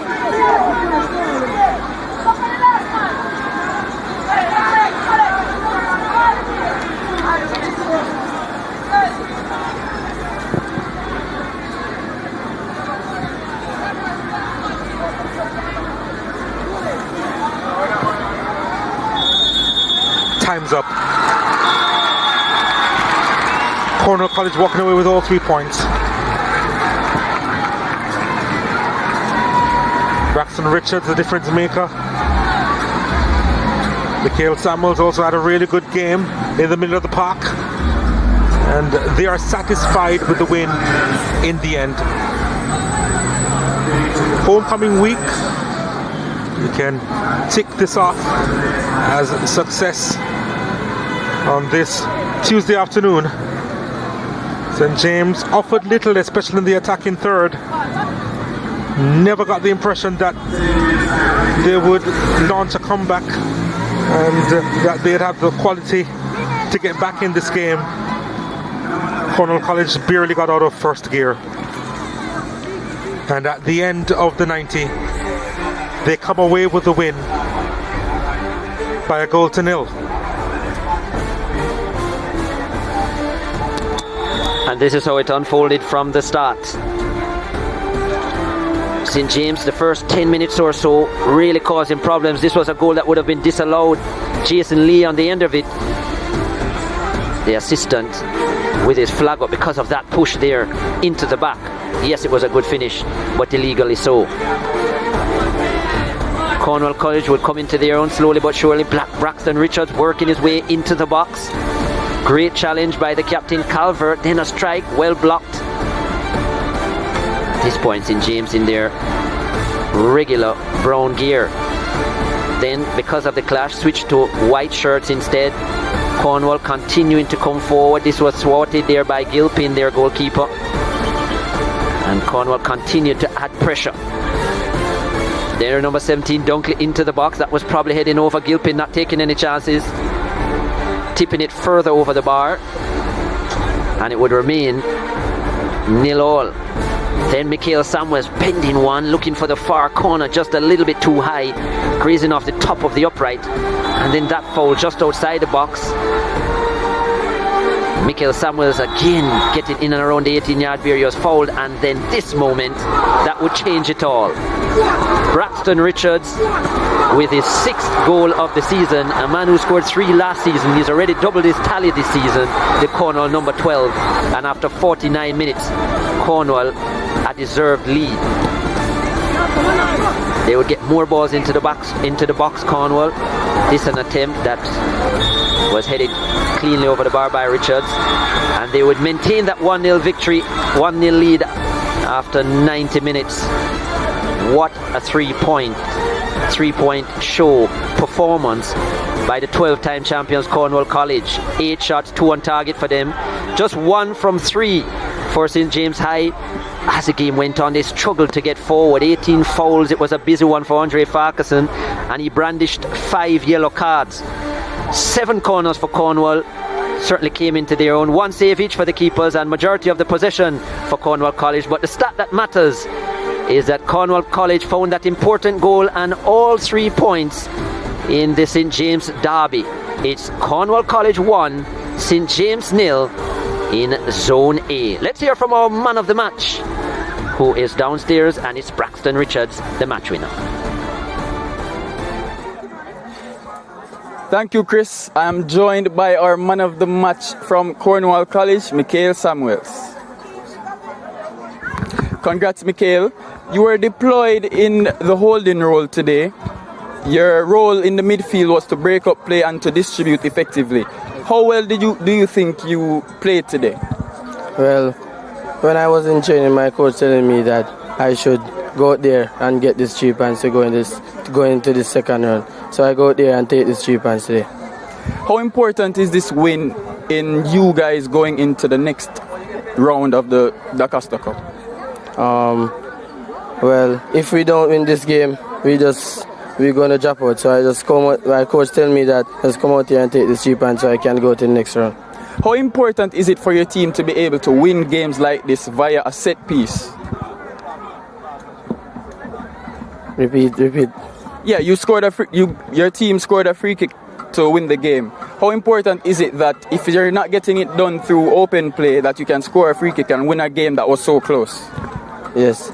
Time's up. Cornwall College walking away with all 3 points. Braxton Richards, the difference maker. Mikhail Samuels also had a really good game in the middle of the park. And they are satisfied with the win in the end. Homecoming week, you can tick this off as a success on this Tuesday afternoon. St. James offered little, especially in the attacking third. Never got the impression that they would launch a comeback and that they'd have the quality to get back in this game. Cornwall College barely got out of first gear, and at the end of the 90 they come away with the win by 1-0. And this is how it unfolded from the start. St. James, the first 10 minutes or so, really causing problems. This was a goal that would have been disallowed. Jason Lee on the end of it, the assistant, with his flag up because of that push there into the back. Yes, it was a good finish, but illegally so. Cornwall College would come into their own slowly but surely. Braxton Richards working his way into the box. Great challenge by the captain Calvert, then a strike, well blocked. At this point, St. James in their regular brown gear. Then, because of the clash, switched to white shirts instead. Cornwall continuing to come forward. This was thwarted there by Gilpin, their goalkeeper. And Cornwall continued to add pressure. There, number 17, Dunkley into the box. That was probably heading over. Gilpin not taking any chances. Tipping it further over the bar. And it would remain 0-0. Then Mikhail Samuels bending one, looking for the far corner, just a little bit too high, grazing off the top of the upright. And then that foul just outside the box. Mikhail Samuels again getting in and around the 18-yard barrier. He was fouled, and then this moment that would change it all. Braxton Richards with his 6th goal of the season, a man who scored 3 last season. He's already doubled his tally this season, the Cornwall number 12, and after 49 minutes Cornwall a deserved lead. They would get more balls into the box Cornwall. This an attempt that was headed cleanly over the bar by Richards, and they would maintain that 1-0 victory, 1-0 lead after 90 minutes. What a three-point show performance by the 12-time champions Cornwall College. 8 shots, 2 on target for them, just 1 from 3 for St. James High. As the game went on, they struggled to get forward. 18 fouls. It was a busy one for Andre Farquharson, and he brandished 5 yellow cards. 7 corners for Cornwall certainly came into their own. 1 save each for the keepers, and majority of the possession for Cornwall College. But the stat that matters is that Cornwall College found that important goal and all 3 points in the St. James derby. It's Cornwall College 1, St. James 0 in Zone A. Let's hear from our man of the match, who is downstairs, and it's Braxton Richards, the match winner. Thank you, Chris. I am joined by our man of the match from Cornwall College, Mikhail Samuels. Congrats, Mikhail. You were deployed in the holding role today. Your role in the midfield was to break up play and to distribute effectively. How well do you think you played today? Well, when I was in training, my coach telling me that I should go out there and get these 3 points to go into this second round. So I go out there and take these 3 points today. How important is this win in you guys going into the next round of the DaCosta Cup? Well, if we don't win this game, we're going to drop out. So I just come out, my coach tell me that just come out here and take the 3 points so I can go to the next round. How important is it for your team to be able to win games like this via a set piece? Repeat. Yeah, your team scored a free kick to win the game. How important is it that if you're not getting it done through open play, that you can score a free kick and win a game that was so close? Yes.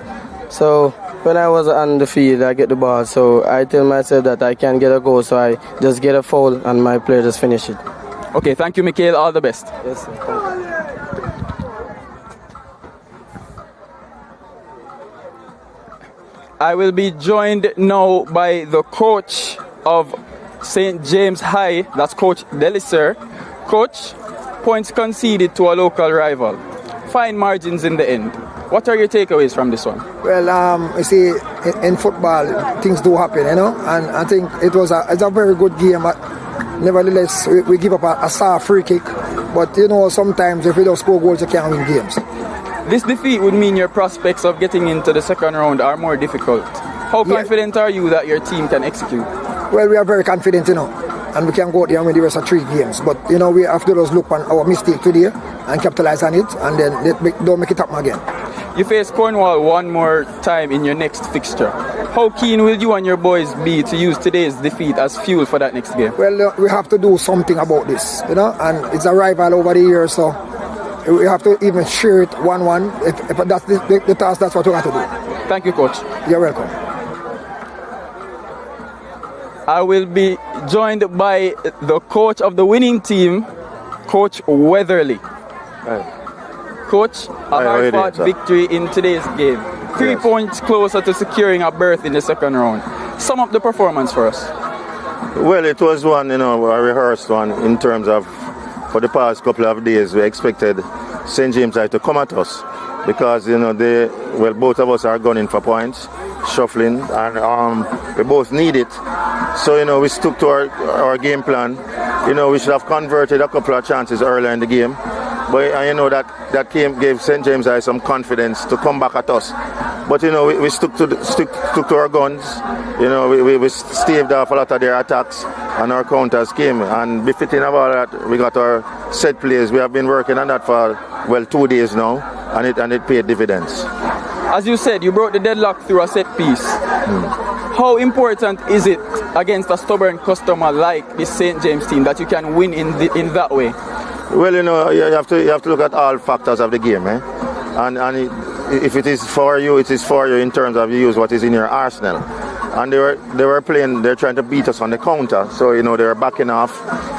So when I was on the field, I get the ball, so I tell myself that I can get a goal, so I just get a foul and my player just finish it. Okay, thank you, Mikhail. All the best. Yes, sir. I will be joined now by the coach of St. James High, that's Coach Delisser. Coach, points conceded to a local rival. Fine margins in the end. What are your takeaways from this one? Well, you see, in football, things do happen, you know, and I think it's a very good game. But nevertheless, we give up a soft free kick. But, you know, sometimes if we don't score goals, you can't win games. This defeat would mean your prospects of getting into the second round are more difficult. How confident are you that your team can execute? Well, we are very confident, you know. and we can go out there and win the rest of 3 games. But you know, we have to just look on our mistake today and capitalize on it, and then don't make it happen again. You face Cornwall one more time in your next fixture. How keen will you and your boys be to use today's defeat as fuel for that next game? Well, we have to do something about this, you know, and it's a rival over the years, so we have to even share it 1-1. If that's the task, that's what we have to do. Thank you, Coach. You're welcome. I will be joined by the coach of the winning team, Coach Weatherly. Coach, a hard-fought victory in today's game. 3 points closer to securing a berth in the second round. Sum up the performance for us. Well, it was one, you know, a rehearsed one in terms of, for the past couple of days, we expected St. James to come at us because, you know, both of us are gunning for points, shuffling, and we both need it. So, you know, we stuck to our game plan. You know, we should have converted a couple of chances earlier in the game. But you know that gave St. James some confidence to come back at us. But you know we stuck to our guns. You know we staved off a lot of their attacks and our counters came. And befitting of all that, we got our set plays. We have been working on that for 2 days now, and it paid dividends. As you said, you broke the deadlock through a set piece. How important is it against a stubborn customer like this St. James team that you can win in that way? Well, you know, you have to look at all factors of the game, and if it is for you, it is for you in terms of you use what is in your arsenal. And they were playing, they're trying to beat us on the counter, so you know they were backing off,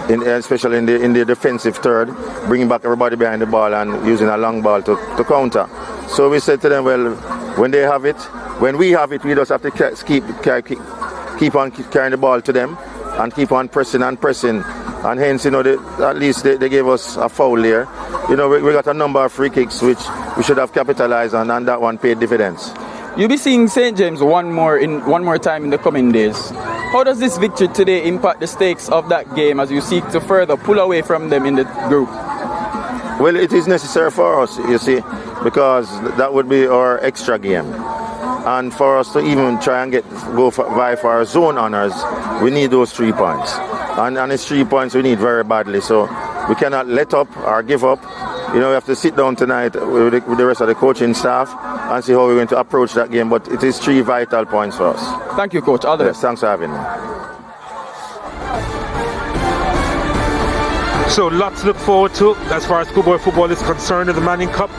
especially in the defensive third, bringing back everybody behind the ball and using a long ball to counter. So we said to them, well, when they have it, when we have it, we just have to keep on carrying the ball to them and keep on pressing and pressing. And hence, you know, at least they gave us a foul there. You know, we got a number of free kicks which we should have capitalized on, and that one paid dividends. You'll be seeing St. James one more time in the coming days. How does this victory today impact the stakes of that game as you seek to further pull away from them in the group? Well, it is necessary for us, you see, because that would be our extra game. And for us to even try and vie for our zone honours, we need those 3 points. And it's 3 points we need very badly, so we cannot let up or give up. You know, we have to sit down tonight with the rest of the coaching staff and see how we're going to approach that game, but it is 3 vital points for us. Thank you, Coach. All the best. Thanks for having me. So lots to look forward to as far as Schoolboy football is concerned in the Manning Cup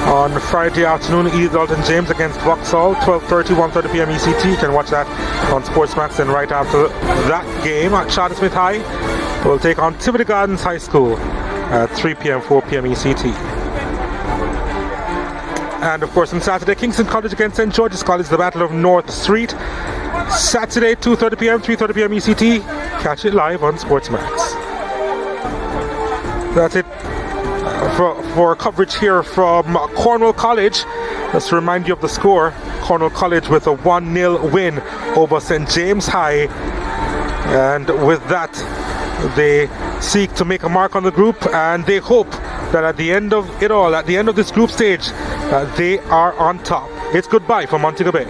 on Friday afternoon. East Dalton James against Vauxhall, 12:30, 1:30 p.m. ECT. You can watch that on SportsMax. And right after that game at Charlotte Smith High, we'll take on Tivoli Gardens High School at 3 p.m., 4 p.m. ECT. And of course on Saturday, Kingston College against St. George's College, the Battle of North Street. Saturday, 2:30 p.m., 3:30 p.m. ECT. Catch it live on SportsMax. That's it for coverage here from Cornwall College. Just to remind you of the score, Cornwall College with a 1-0 win over St. James High. And with that, they seek to make a mark on the group, and they hope that at the end of it all, at the end of this group stage, they are on top. It's goodbye from Montego Bay.